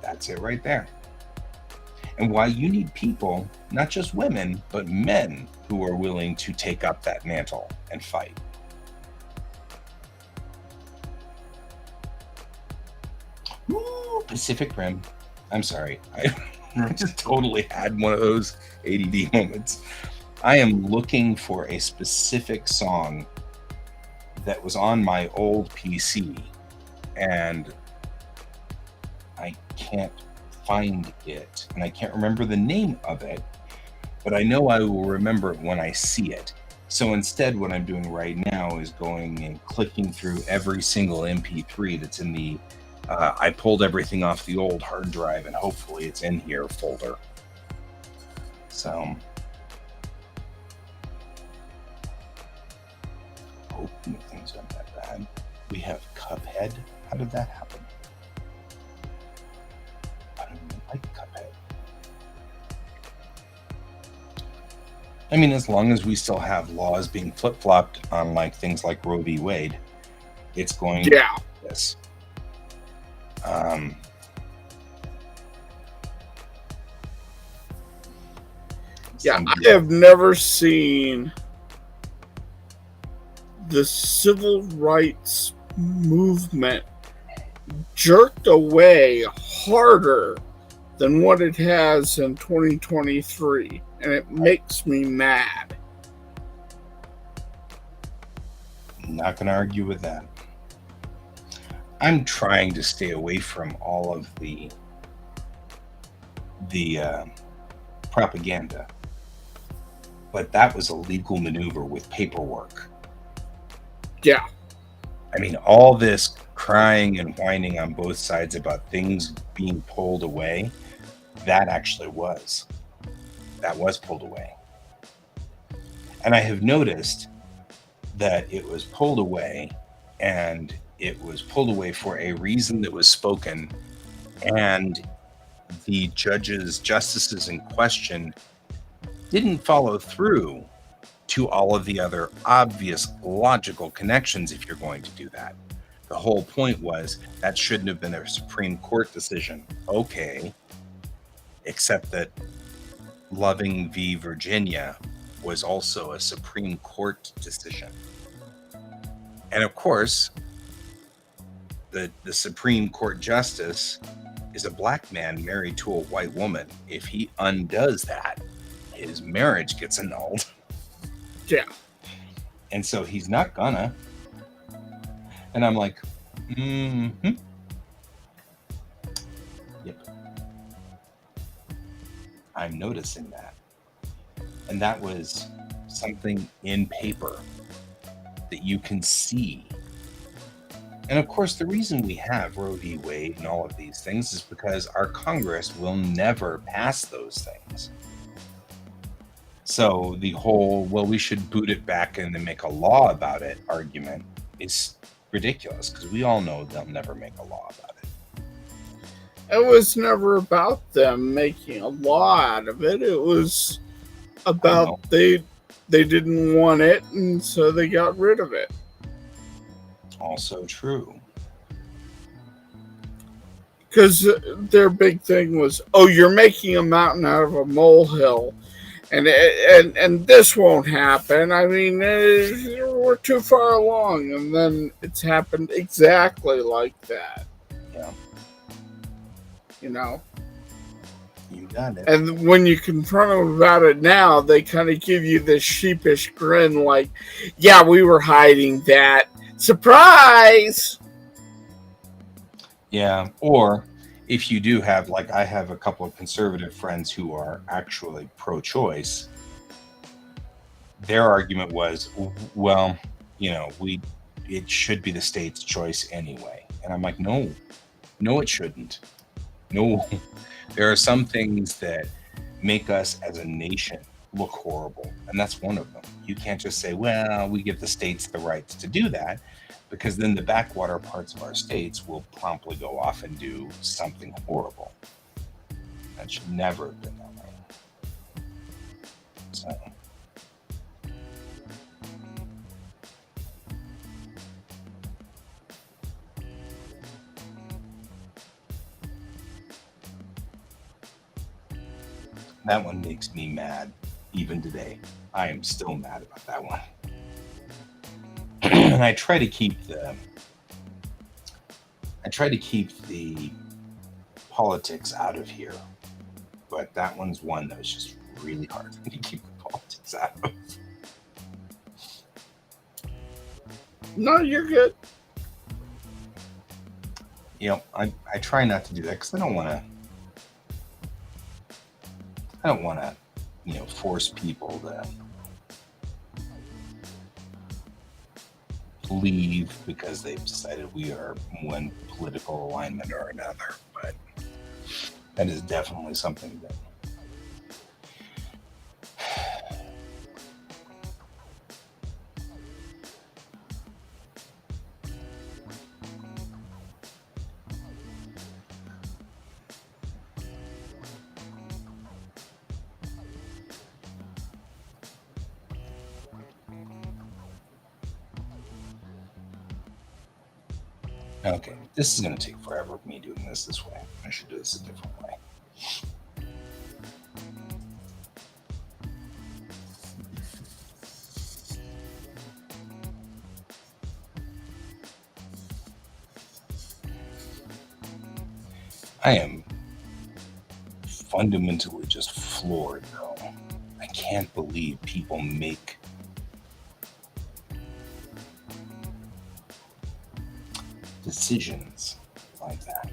That's it right there. And why you need people, not just women, but men who are willing to take up that mantle and fight. Ooh, Pacific Rim. I'm sorry. I just totally had one of those ADD moments. I am looking for a specific song that was on my old PC, and I can't find it, and I can't remember the name of it, but I know I will remember it when I see it. So instead, what I'm doing right now is going and clicking through every single MP3 that's in the I pulled everything off the old hard drive, and hopefully it's in here folder. So, hoping things aren't that bad. We have Cuphead. How did that happen? I don't even like Cuphead. I mean, as long as we still have laws being flip-flopped on things like Roe v. Wade, it's going to be this. I have never seen the civil rights movement jerked away harder than what it has in 2023, and it makes me mad. Not going to argue with that. I'm trying to stay away from all of the propaganda, but that was a legal maneuver with paperwork. Yeah. I mean, all this crying and whining on both sides about things being pulled away, that actually was. That was pulled away. And I have noticed that it was pulled away, and it was pulled away for a reason that was spoken, and the justices in question didn't follow through to all of the other obvious logical connections if you're going to do that. The whole point was that shouldn't have been a Supreme Court decision. Okay. Except that Loving v. Virginia was also a Supreme Court decision. And of course, the Supreme Court justice is a black man married to a white woman. If he undoes that, his marriage gets annulled. Yeah. And so he's not gonna. And I'm like, mm-hmm. Yep. I'm noticing that. And that was something in paper that you can see. And of course, the reason we have Roe v. Wade and all of these things is because our Congress will never pass those things. So the whole, well, we should boot it back and then make a law about it argument is ridiculous, because we all know they'll never make a law about it. It was never about them making a law out of it. It was about they didn't want it, and so they got rid of it. Also true. Because their big thing was, oh, you're making a mountain out of a molehill, and this won't happen. I mean, we're too far along, and then it's happened exactly like that. Yeah. You know? You got it. And when you confront them about it now, they kind of give you this sheepish grin like, yeah, we were hiding that. Surprise! Yeah. Or if you do have, like, I have a couple of conservative friends who are actually pro-choice, their argument was, well, you know, it should be the state's choice anyway. And I'm like, no, it shouldn't. No, there are some things that make us as a nation look horrible, and that's one of them. You can't just say, well, we give the states the rights to do that, because then the backwater parts of our states will promptly go off and do something horrible. That should never have been that way. So. That one makes me mad even today. I am still mad about that one. And I try to keep the politics out of here, but that one's one that was just really hard to keep the politics out of. No, you're good. You know, I try not to do that because I don't want to, you know, force people to leave because they've decided we are one political alignment or another. But that is definitely something that okay, this is going to take forever, me doing this way. I should do this a different way. I am fundamentally just floored, though. I can't believe people make decisions like that.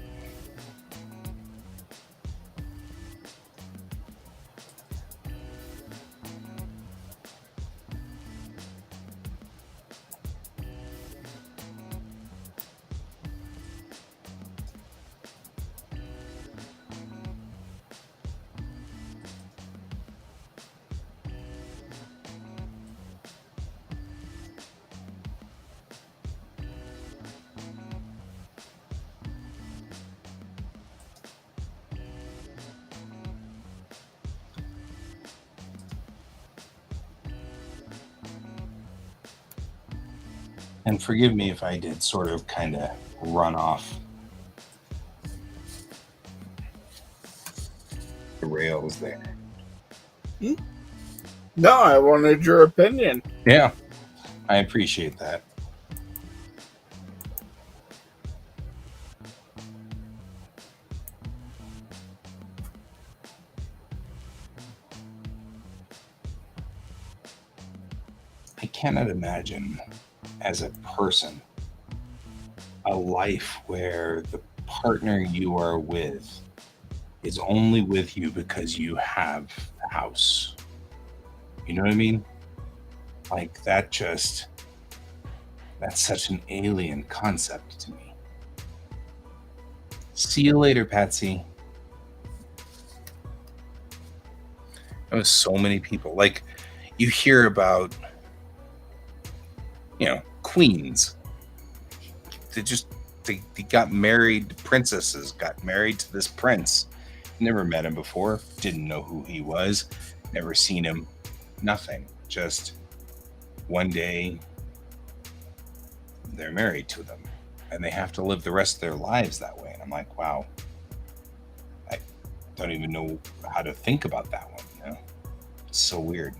And forgive me if I did sort of kind of run off the rails there. No, I wanted your opinion. Yeah, I appreciate that. I cannot imagine, as a person, a life where the partner you are with is only with you because you have the house. You know what I mean? Like, that's such an alien concept to me. See you later, Patsy. There was so many people. Like, you hear about, queens. They got married. Princesses got married to this prince. Never met him before. Didn't know who he was. Never seen him. Nothing. Just one day they're married to them, and they have to live the rest of their lives that way. And I'm like, wow. I don't even know how to think about that one. It's so weird.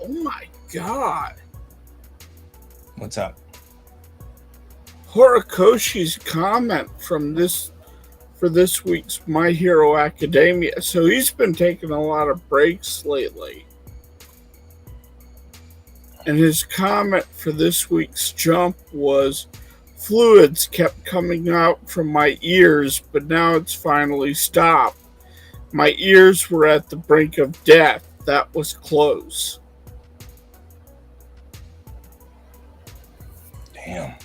Oh my god. What's up? Horikoshi's comment for this week's My Hero Academia. So he's been taking a lot of breaks lately. And his comment for this week's Jump was, fluids kept coming out from my ears, but now it's finally stopped. My ears were at the brink of death. That was close. Damn.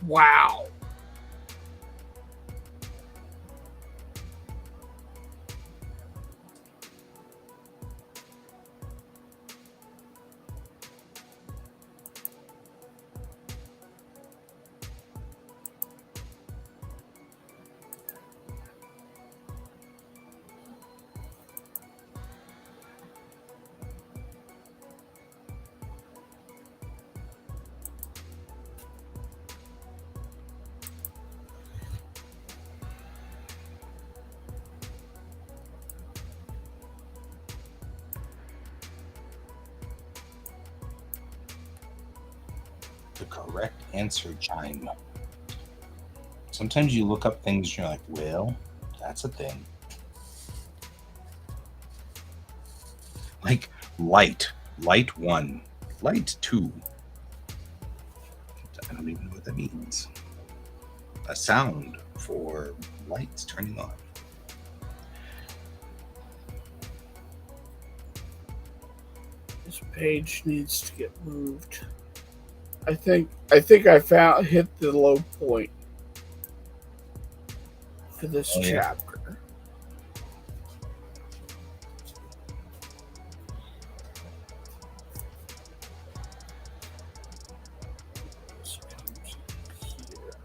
Wow. the correct answer, chime. Sometimes you look up things and you're like, well, that's a thing. Like light. Light 1. Light 2. I don't even know what that means. A sound for lights turning on. This page needs to get moved. I think I hit the low point for this Oh, yeah? chapter. This comes here.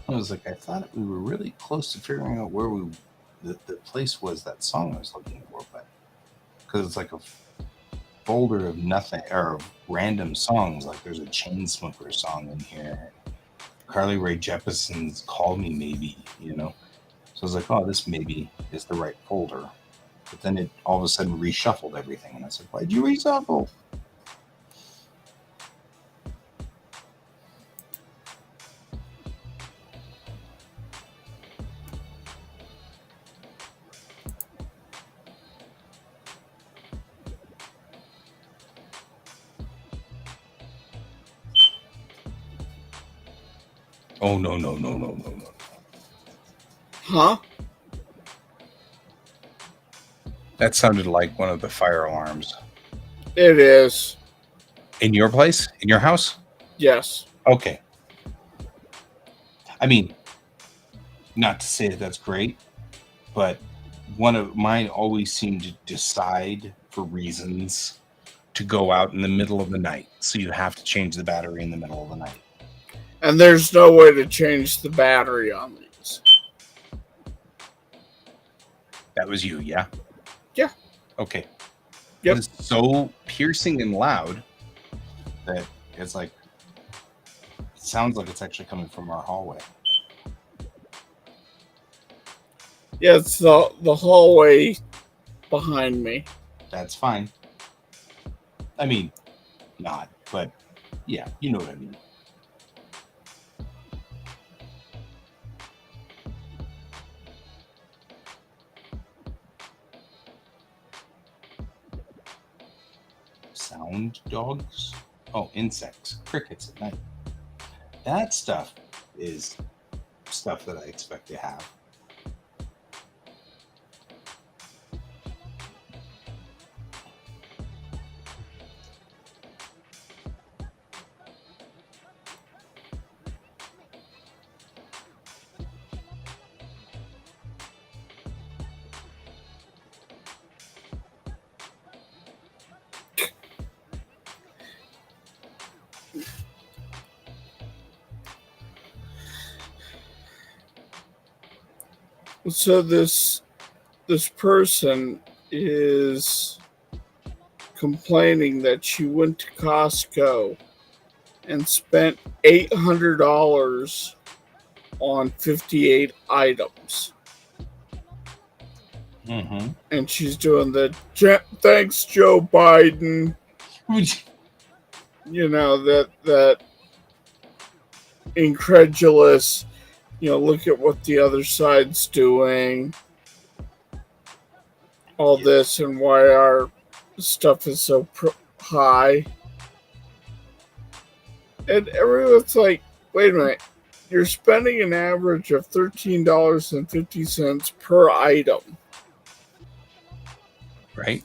I was like, I thought we were really close to figuring out where the place was that song I was looking for, but because it's like a folder of nothing or of random songs. Like there's a Chainsmokers song in here, Carly Rae Jepsen's "Call Me Maybe," you know. So I was like, oh, this maybe is the right folder. But then it all of a sudden reshuffled everything, and I said, why'd you reshuffle? Oh no no no no no no! Huh? That sounded like one of the fire alarms. It is. In your place? In your house? Yes. Okay. I mean, not to say that that's great, but one of mine always seemed to decide for reasons to go out in the middle of the night. So you have to change the battery in the middle of the night. And there's no way to change the battery on these. That was you, yeah? Yeah. Okay. Yep. It was so piercing and loud that it's like, it sounds like it's actually coming from our hallway. Yeah, it's the hallway behind me. That's fine. I mean, not, but yeah, you know what I mean. Sound dogs? Oh, insects, crickets at night. That stuff is stuff that I expect to have. So this person is complaining that she went to Costco and spent $800 on 58 items. Mm-hmm. And she's doing the thanks Joe Biden. You know, that incredulous, look at what the other side's doing. All this and why our stuff is so high. And everyone's like, wait a minute, you're spending an average of $13.50 per item. Right?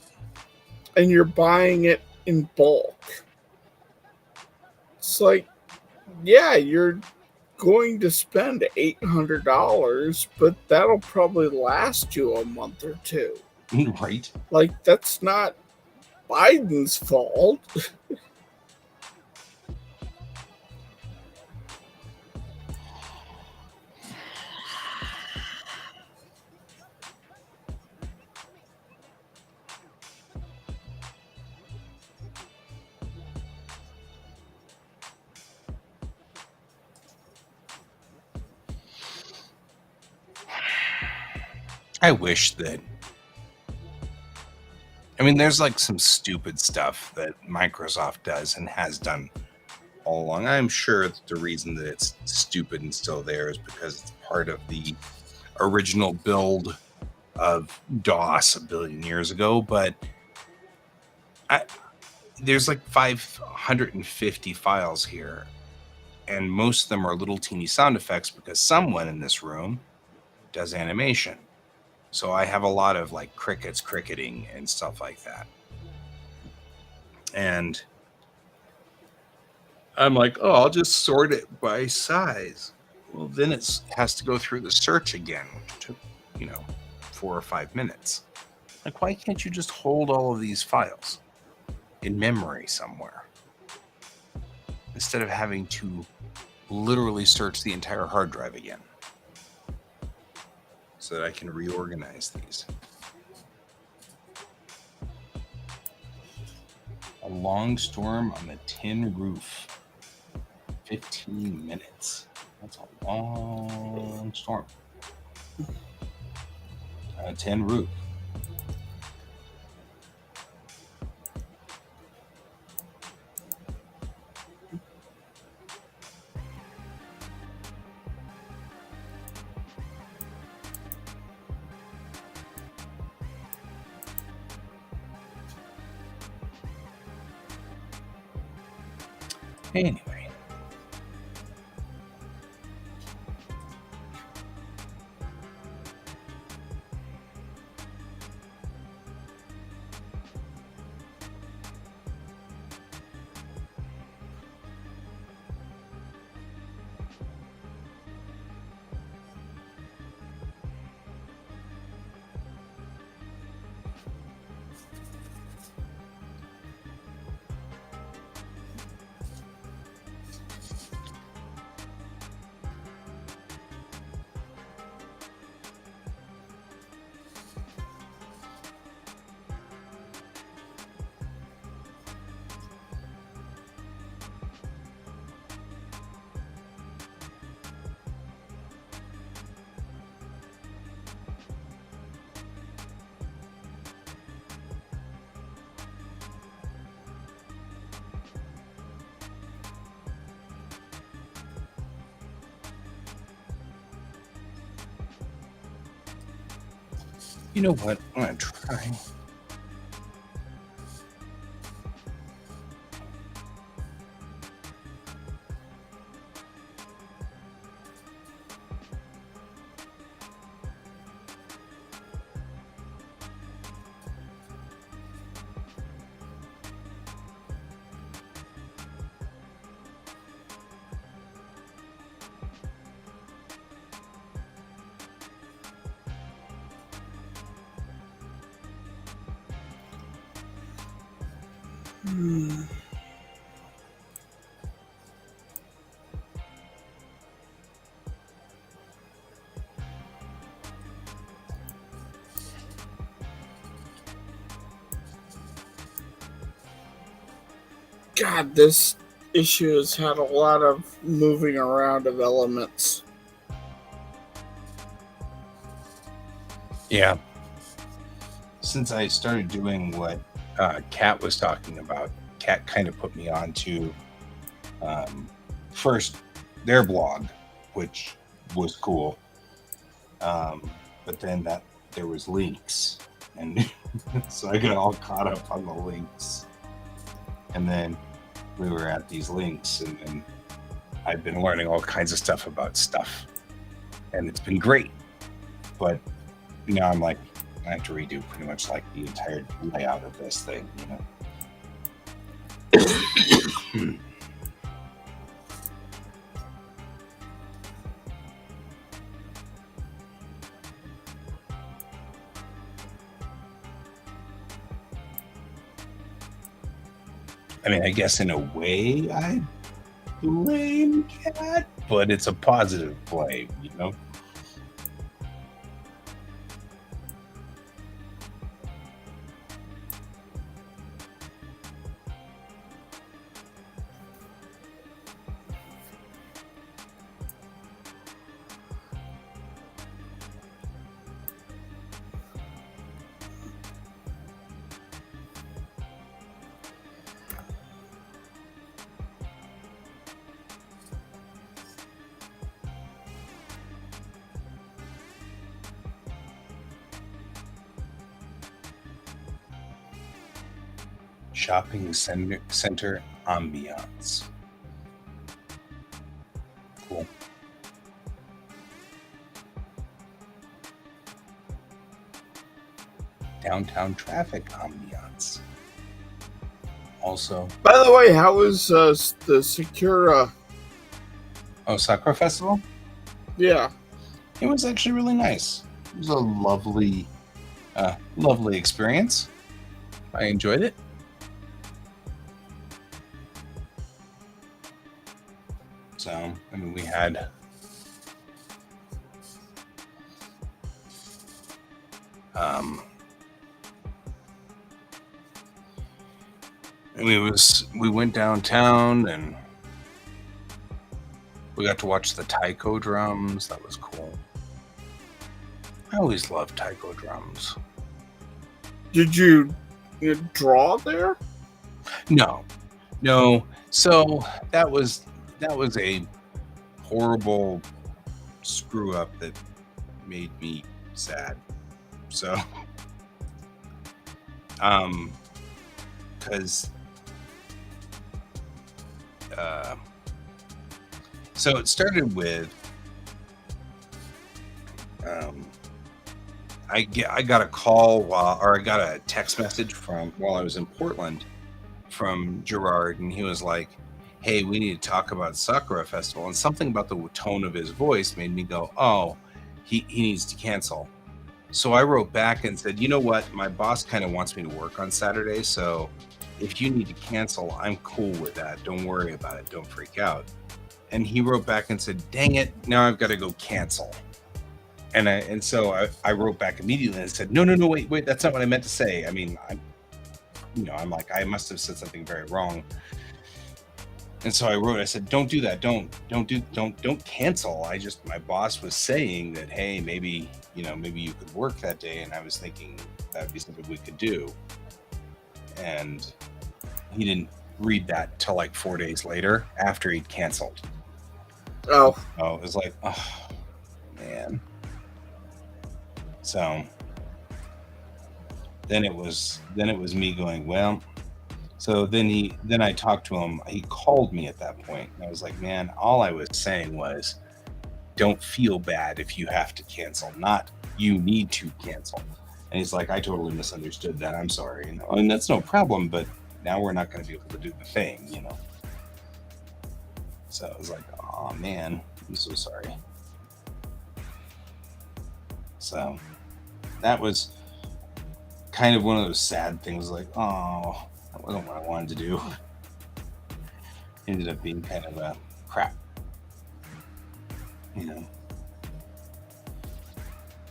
And you're buying it in bulk. It's like, yeah, you're going to spend $800, but that'll probably last you a month or two. Right. Like, that's not Biden's fault. I wish that. I mean, there's like some stupid stuff that Microsoft does and has done all along. I'm sure the reason that it's stupid and still there is because it's part of the original build of DOS a billion years ago. But there's like 550 files here, and most of them are little teeny sound effects because someone in this room does animation. So I have a lot of like crickets cricketing and stuff like that. And I'm like, oh, I'll just sort it by size. Well, then it has to go through the search again, which took, 4 or 5 minutes. Like, why can't you just hold all of these files in memory somewhere instead of having to literally search the entire hard drive again so that I can reorganize these? A long storm on the tin roof. 15 minutes. That's a long storm. On a tin roof. Anyway. You know what? I'm going to try. God, this issue has had a lot of moving around of elements. Yeah. Since I started doing what Kat was talking about, Kat kind of put me on to first their blog, which was cool. But then that there was links, and so I got all caught up on the links. And then we were at these links, and then I've been learning all kinds of stuff about stuff, and it's been great. But now I'm like, I have to redo pretty much like the entire layout of this thing, I mean, I guess in a way I blame Cat, but it's a positive blame, Shopping center ambiance. Cool. Downtown traffic ambiance. Also, By the way, how was the Sakura? Sakura Festival? Yeah. It was actually really nice. It was a lovely experience. I enjoyed it. So, I mean, we had we went downtown and we got to watch the taiko drums. That was cool. I always love taiko drums. Did you draw there? No. So that was a horrible screw up that made me sad. So, because so it started with I got a call or I got a text message while I was in Portland from Gerard, and he was like, hey, we need to talk about Sakura Festival. And something about the tone of his voice made me go, oh, he needs to cancel. So I wrote back and said, you know what? My boss kind of wants me to work on Saturday. So if you need to cancel, I'm cool with that. Don't worry about it. Don't freak out. And he wrote back and said, dang it, now I've got to go cancel. And so I wrote back immediately and said, no, wait, that's not what I meant to say. I mean, I'm like, I must have said something very wrong. And so I said, don't do that. Don't cancel. My boss was saying that, hey, maybe you could work that day. And I was thinking that'd be something we could do. And he didn't read that till like 4 days later after he'd canceled. Oh, it was like, oh man. So then it was me going, well, so then I talked to him. He called me at that point. And I was like, man, all I was saying was, don't feel bad if you have to cancel, not you need to cancel. And he's like, I totally misunderstood that. I'm sorry. And that's no problem, but now we're not going to be able to do the thing, So I was like, oh man, I'm so sorry. So that was kind of one of those sad things, like, oh, That wasn't what I wanted to do. Ended up being kind of a crap, you know.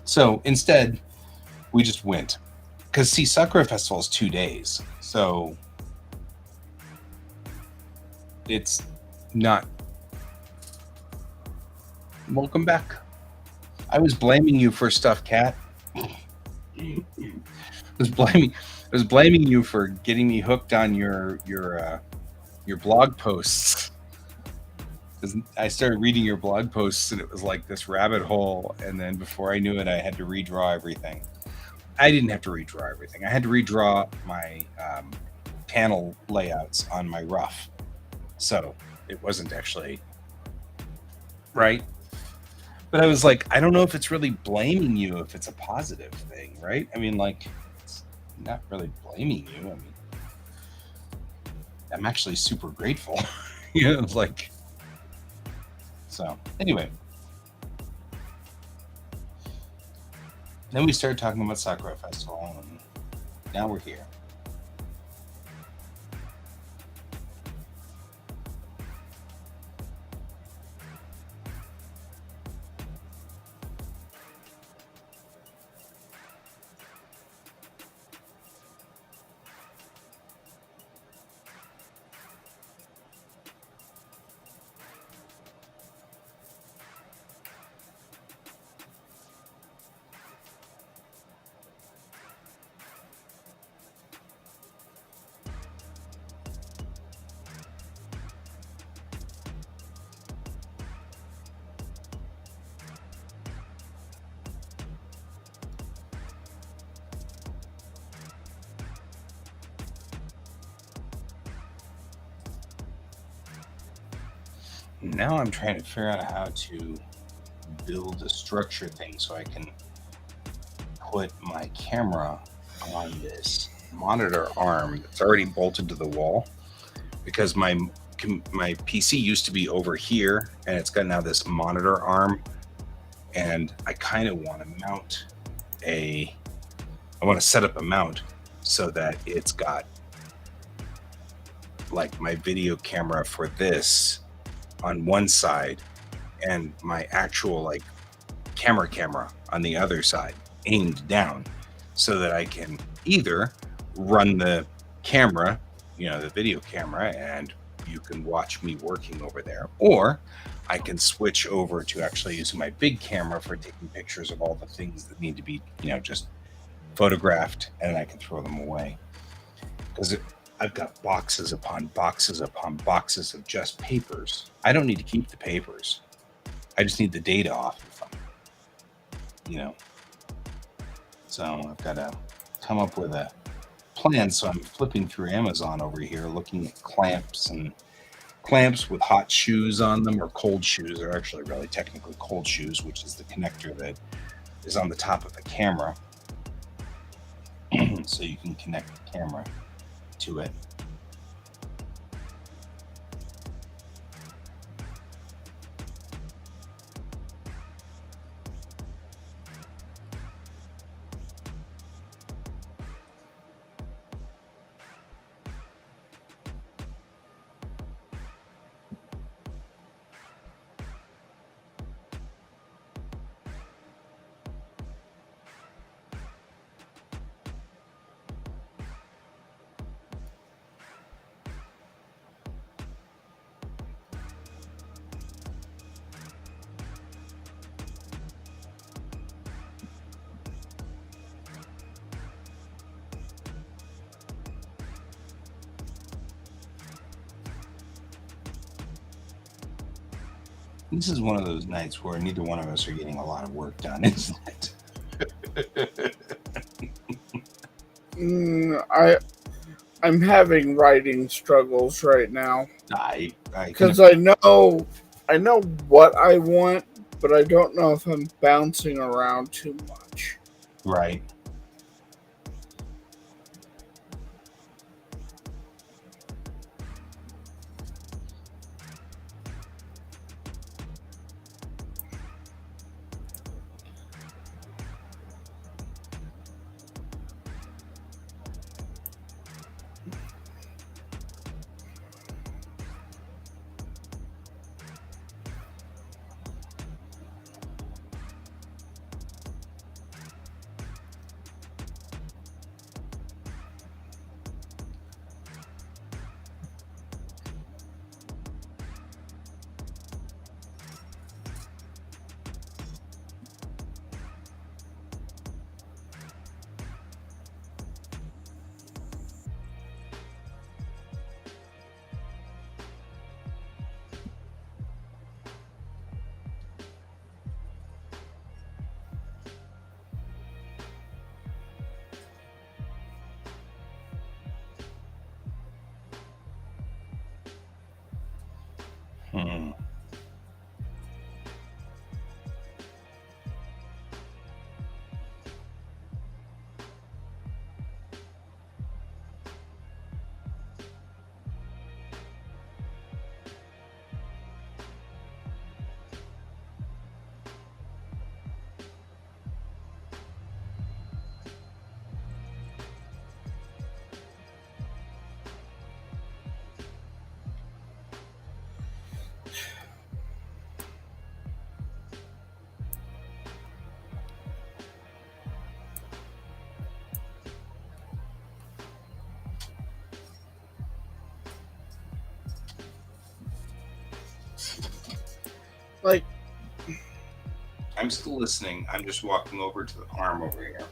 So instead, we just went. Because, see, Sakura Festival is 2 days. So it's not. Welcome back. I was blaming you for stuff, Cat. I was blaming you for getting me hooked on your blog posts. Because I started reading your blog posts and it was like this rabbit hole, and then before I knew it, I had to redraw everything. I didn't have to redraw everything. I had to redraw my panel layouts on my rough, so it wasn't actually right. But I was like, I don't know if it's really blaming you, if it's a positive thing, right? I mean, like, it's not really blaming you. I mean, I'm actually super grateful. You know, it's like, so anyway. Then we started talking about Sakura Festival, and now we're here. Now I'm trying to figure out how to build a structure thing so I can put my camera on this monitor arm that's already bolted to the wall, because my PC used to be over here and it's got now this monitor arm, and I kind of want to set up a mount so that it's got like my video camera for this on one side and my actual like camera on the other side aimed down, so that I can either run the camera, the video camera, and you can watch me working over there, or I can switch over to actually using my big camera for taking pictures of all the things that need to be, just photographed, and I can throw them away. Because I've got boxes upon boxes upon boxes of just papers. I don't need to keep the papers. I just need the data off of them. So I've got to come up with a plan. So I'm flipping through Amazon over here, looking at clamps with hot shoes on them, or cold shoes. They're actually really technically cold shoes, which is the connector that is on the top of the camera. So you can connect the camera to it. This is one of those nights where neither one of us are getting a lot of work done, isn't it? I'm having writing struggles right now. Because I know what I want, but I don't know if I'm bouncing around too much. Right. Like, I'm still listening. I'm just walking over to the farm over here.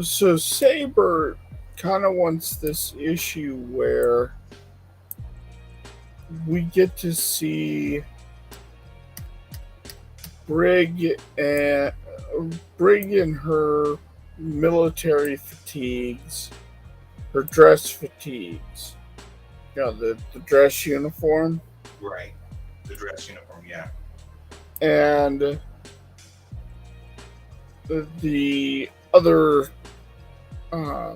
so Saber kind of wants this issue where we get to see Brig and Brig in her military fatigues, her dress fatigues. You know, the dress uniform. Right. The dress uniform, yeah. And the other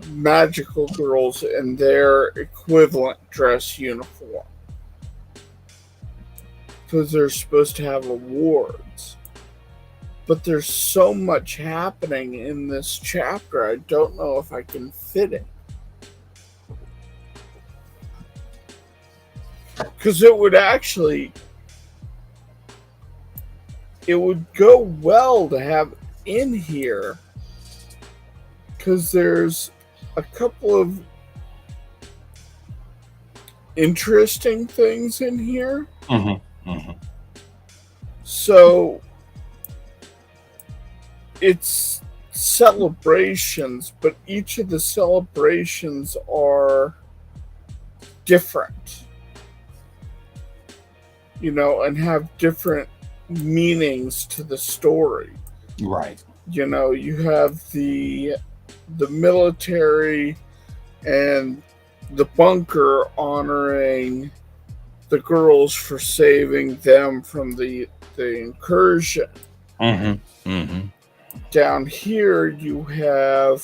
magical girls in their equivalent dress uniform. Because they're supposed to have awards. But there's so much happening in this chapter, I don't know if I can fit it. Because it would go well to have in here. Because there's a couple of interesting things in here. Mm-hmm. Mm-hmm. So it's celebrations, but each of the celebrations are different, you know, and have different meanings to the story. Right. You know, you have the military and the bunker honoring the girls for saving them from the incursion. Mm-hmm. Mm-hmm. Down here, you have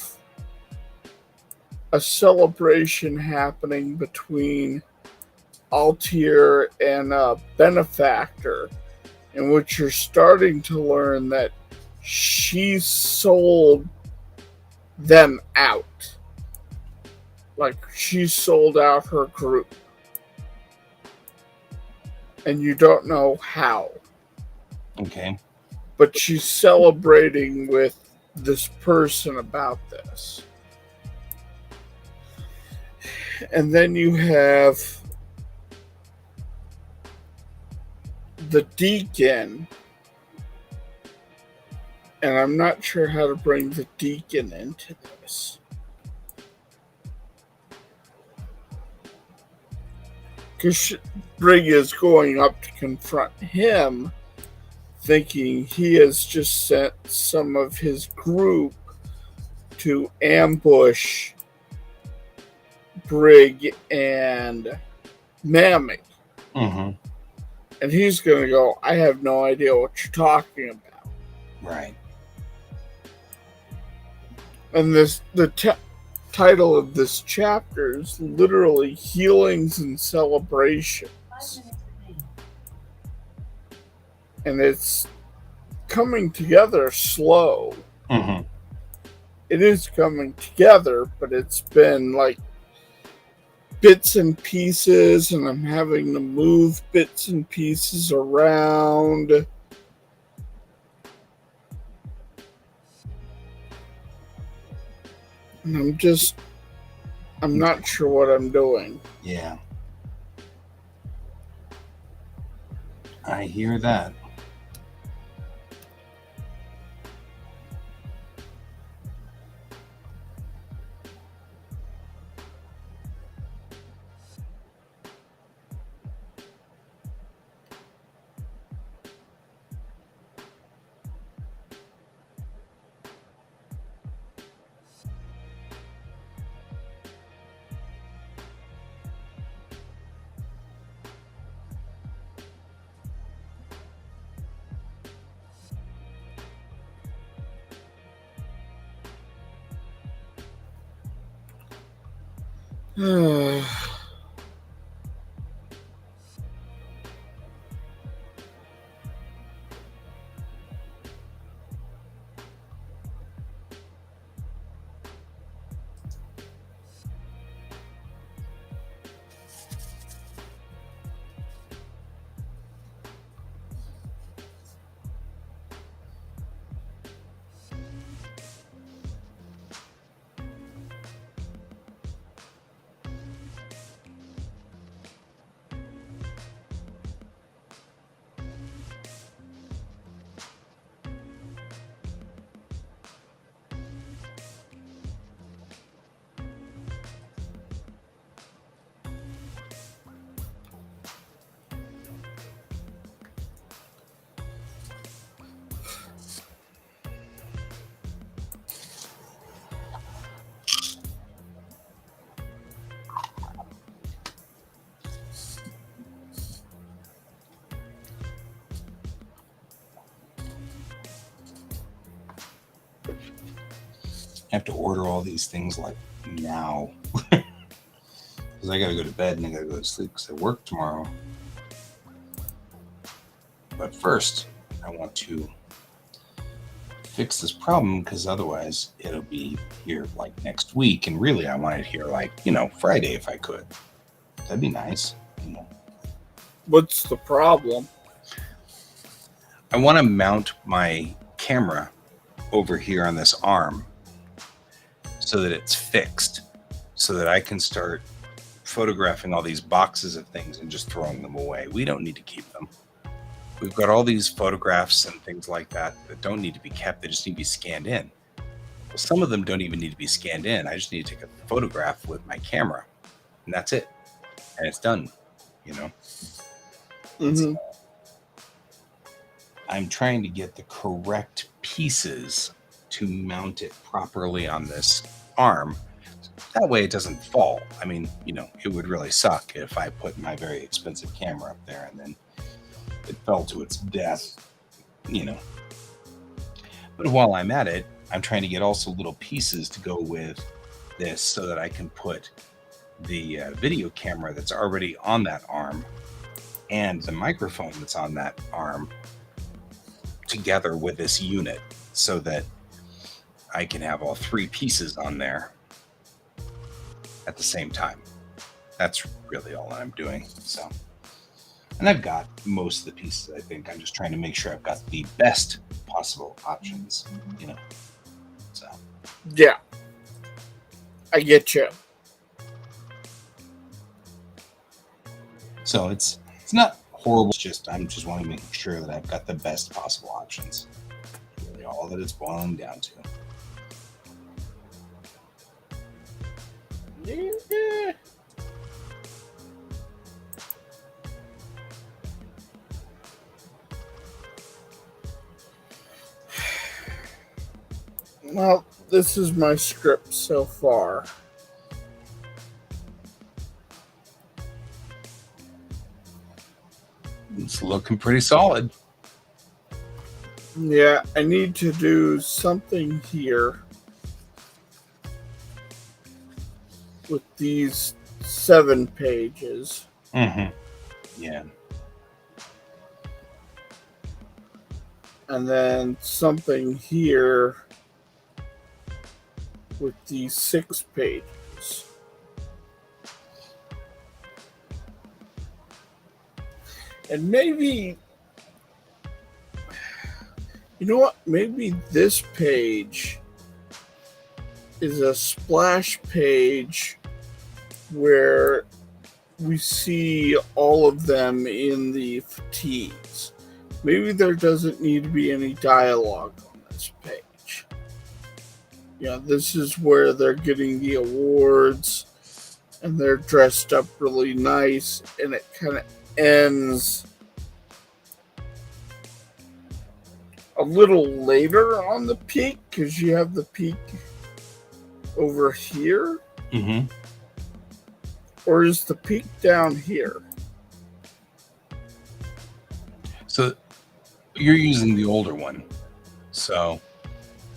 a celebration happening between Altier and a benefactor, in which you're starting to learn that she sold them out. Like, she sold out her group. And you don't know how. Okay. But she's celebrating with this person about this. And then you have the deacon. And I'm not sure how to bring the deacon into this. Because Brig is going up to confront him, thinking he has just sent some of his group to ambush Brig and Mammy. Mm-hmm. And he's going to go, I have no idea what you're talking about. Right. And the title of this chapter is literally Healings and Celebrations. And it's coming together slow. Mm-hmm. It is coming together, but it's been like bits and pieces, and I'm having to move bits and pieces around. And I'm not sure what I'm doing. Yeah. I hear that. I have to order all these things like now because I got to go to bed and I got to go to sleep because I work tomorrow. But first, I want to fix this problem because otherwise it'll be here like next week. And really, I want it here like, Friday if I could. That'd be nice. What's the problem? I want to mount my camera over here on this arm so that it's fixed, so that I can start photographing all these boxes of things and just throwing them away. We don't need to keep them. We've got all these photographs and things like that don't need to be kept. They just need to be scanned in. Well, some of them don't even need to be scanned in. I just need to take a photograph with my camera, and that's it. And it's done, Mm-hmm. I'm trying to get the correct pieces to mount it properly on this arm. That way it doesn't fall. I mean, it would really suck if I put my very expensive camera up there and then it fell to its death, But while I'm at it, I'm trying to get also little pieces to go with this so that I can put the video camera that's already on that arm and the microphone that's on that arm together with this unit so that I can have all three pieces on there at the same time. That's really all I'm doing. So, and I've got most of the pieces, I think. I'm just trying to make sure I've got the best possible options, So, yeah, I get you. So it's not horrible. It's just I'm just wanting to make sure that I've got the best possible options. Really, all that it's boiling down to. Yeah. Well, this is my script so far. It's looking pretty solid. Yeah, I need to do something here with these 7 pages. Mm-hmm. Yeah. And then something here with these 6 pages. And maybe, you know what? Maybe this page is a splash page where we see all of them in the fatigues. Maybe there doesn't need to be any dialogue on this page. This is where they're getting the awards and they're dressed up really nice, and it kind of ends a little later on the peak because you have the peak over here. Mm-hmm. Or is the peak down here? So you're using the older one. So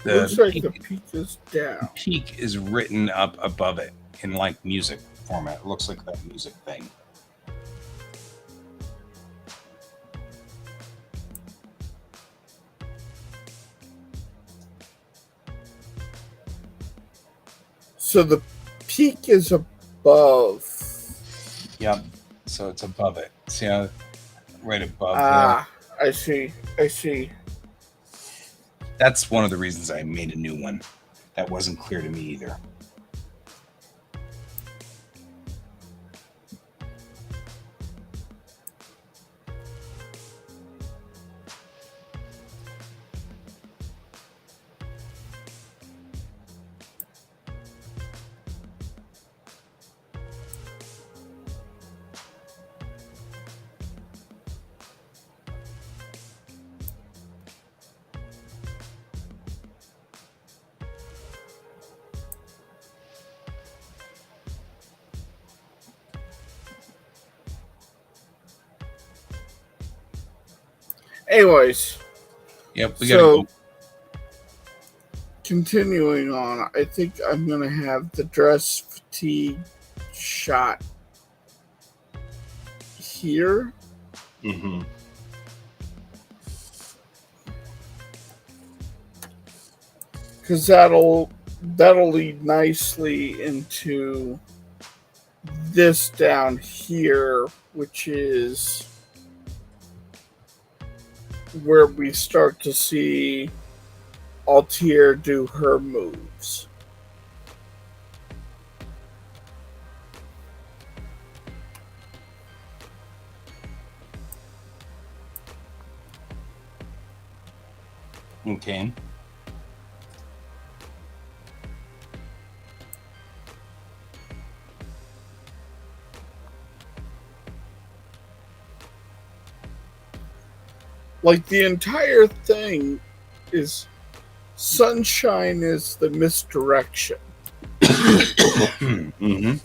Looks like the peak is down. Peak is written up above it in like music format. It looks like that music thing. So the peak is above. Yep. So it's above it. See how right above Ah, there? I see. That's one of the reasons I made a new one. That wasn't clear to me either. Anyways. Yep, we gotta go. continuing on, I think I'm going to have the dress fatigue shot here. Mm-hmm. Because that'll lead nicely into this down here, which is where we start to see Altier do her moves. Okay. Like the entire thing is sunshine is the misdirection. Mm-hmm.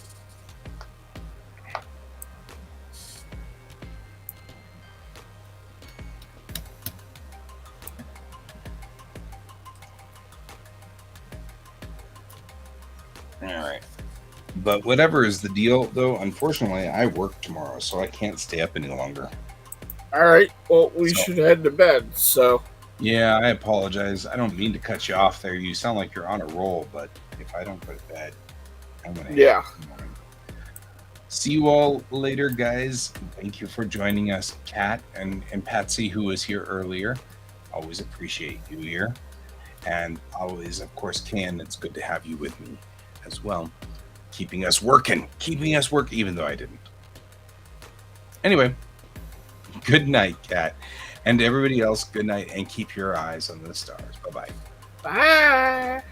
All right. But whatever is the deal, though, unfortunately, I work tomorrow, so I can't stay up any longer. All right, well, we should head to bed, so. Yeah, I apologize. I don't mean to cut you off there. You sound like you're on a roll, but if I don't go to bed, I'm going to Yeah. See you all later, guys. Thank you for joining us, Kat and Patsy, who was here earlier. Always appreciate you here. And always, of course, Ken, it's good to have you with me as well. Keeping us working, even though I didn't. Anyway, good night, Kat. And everybody else, good night, and keep your eyes on the stars. Bye-bye. Bye.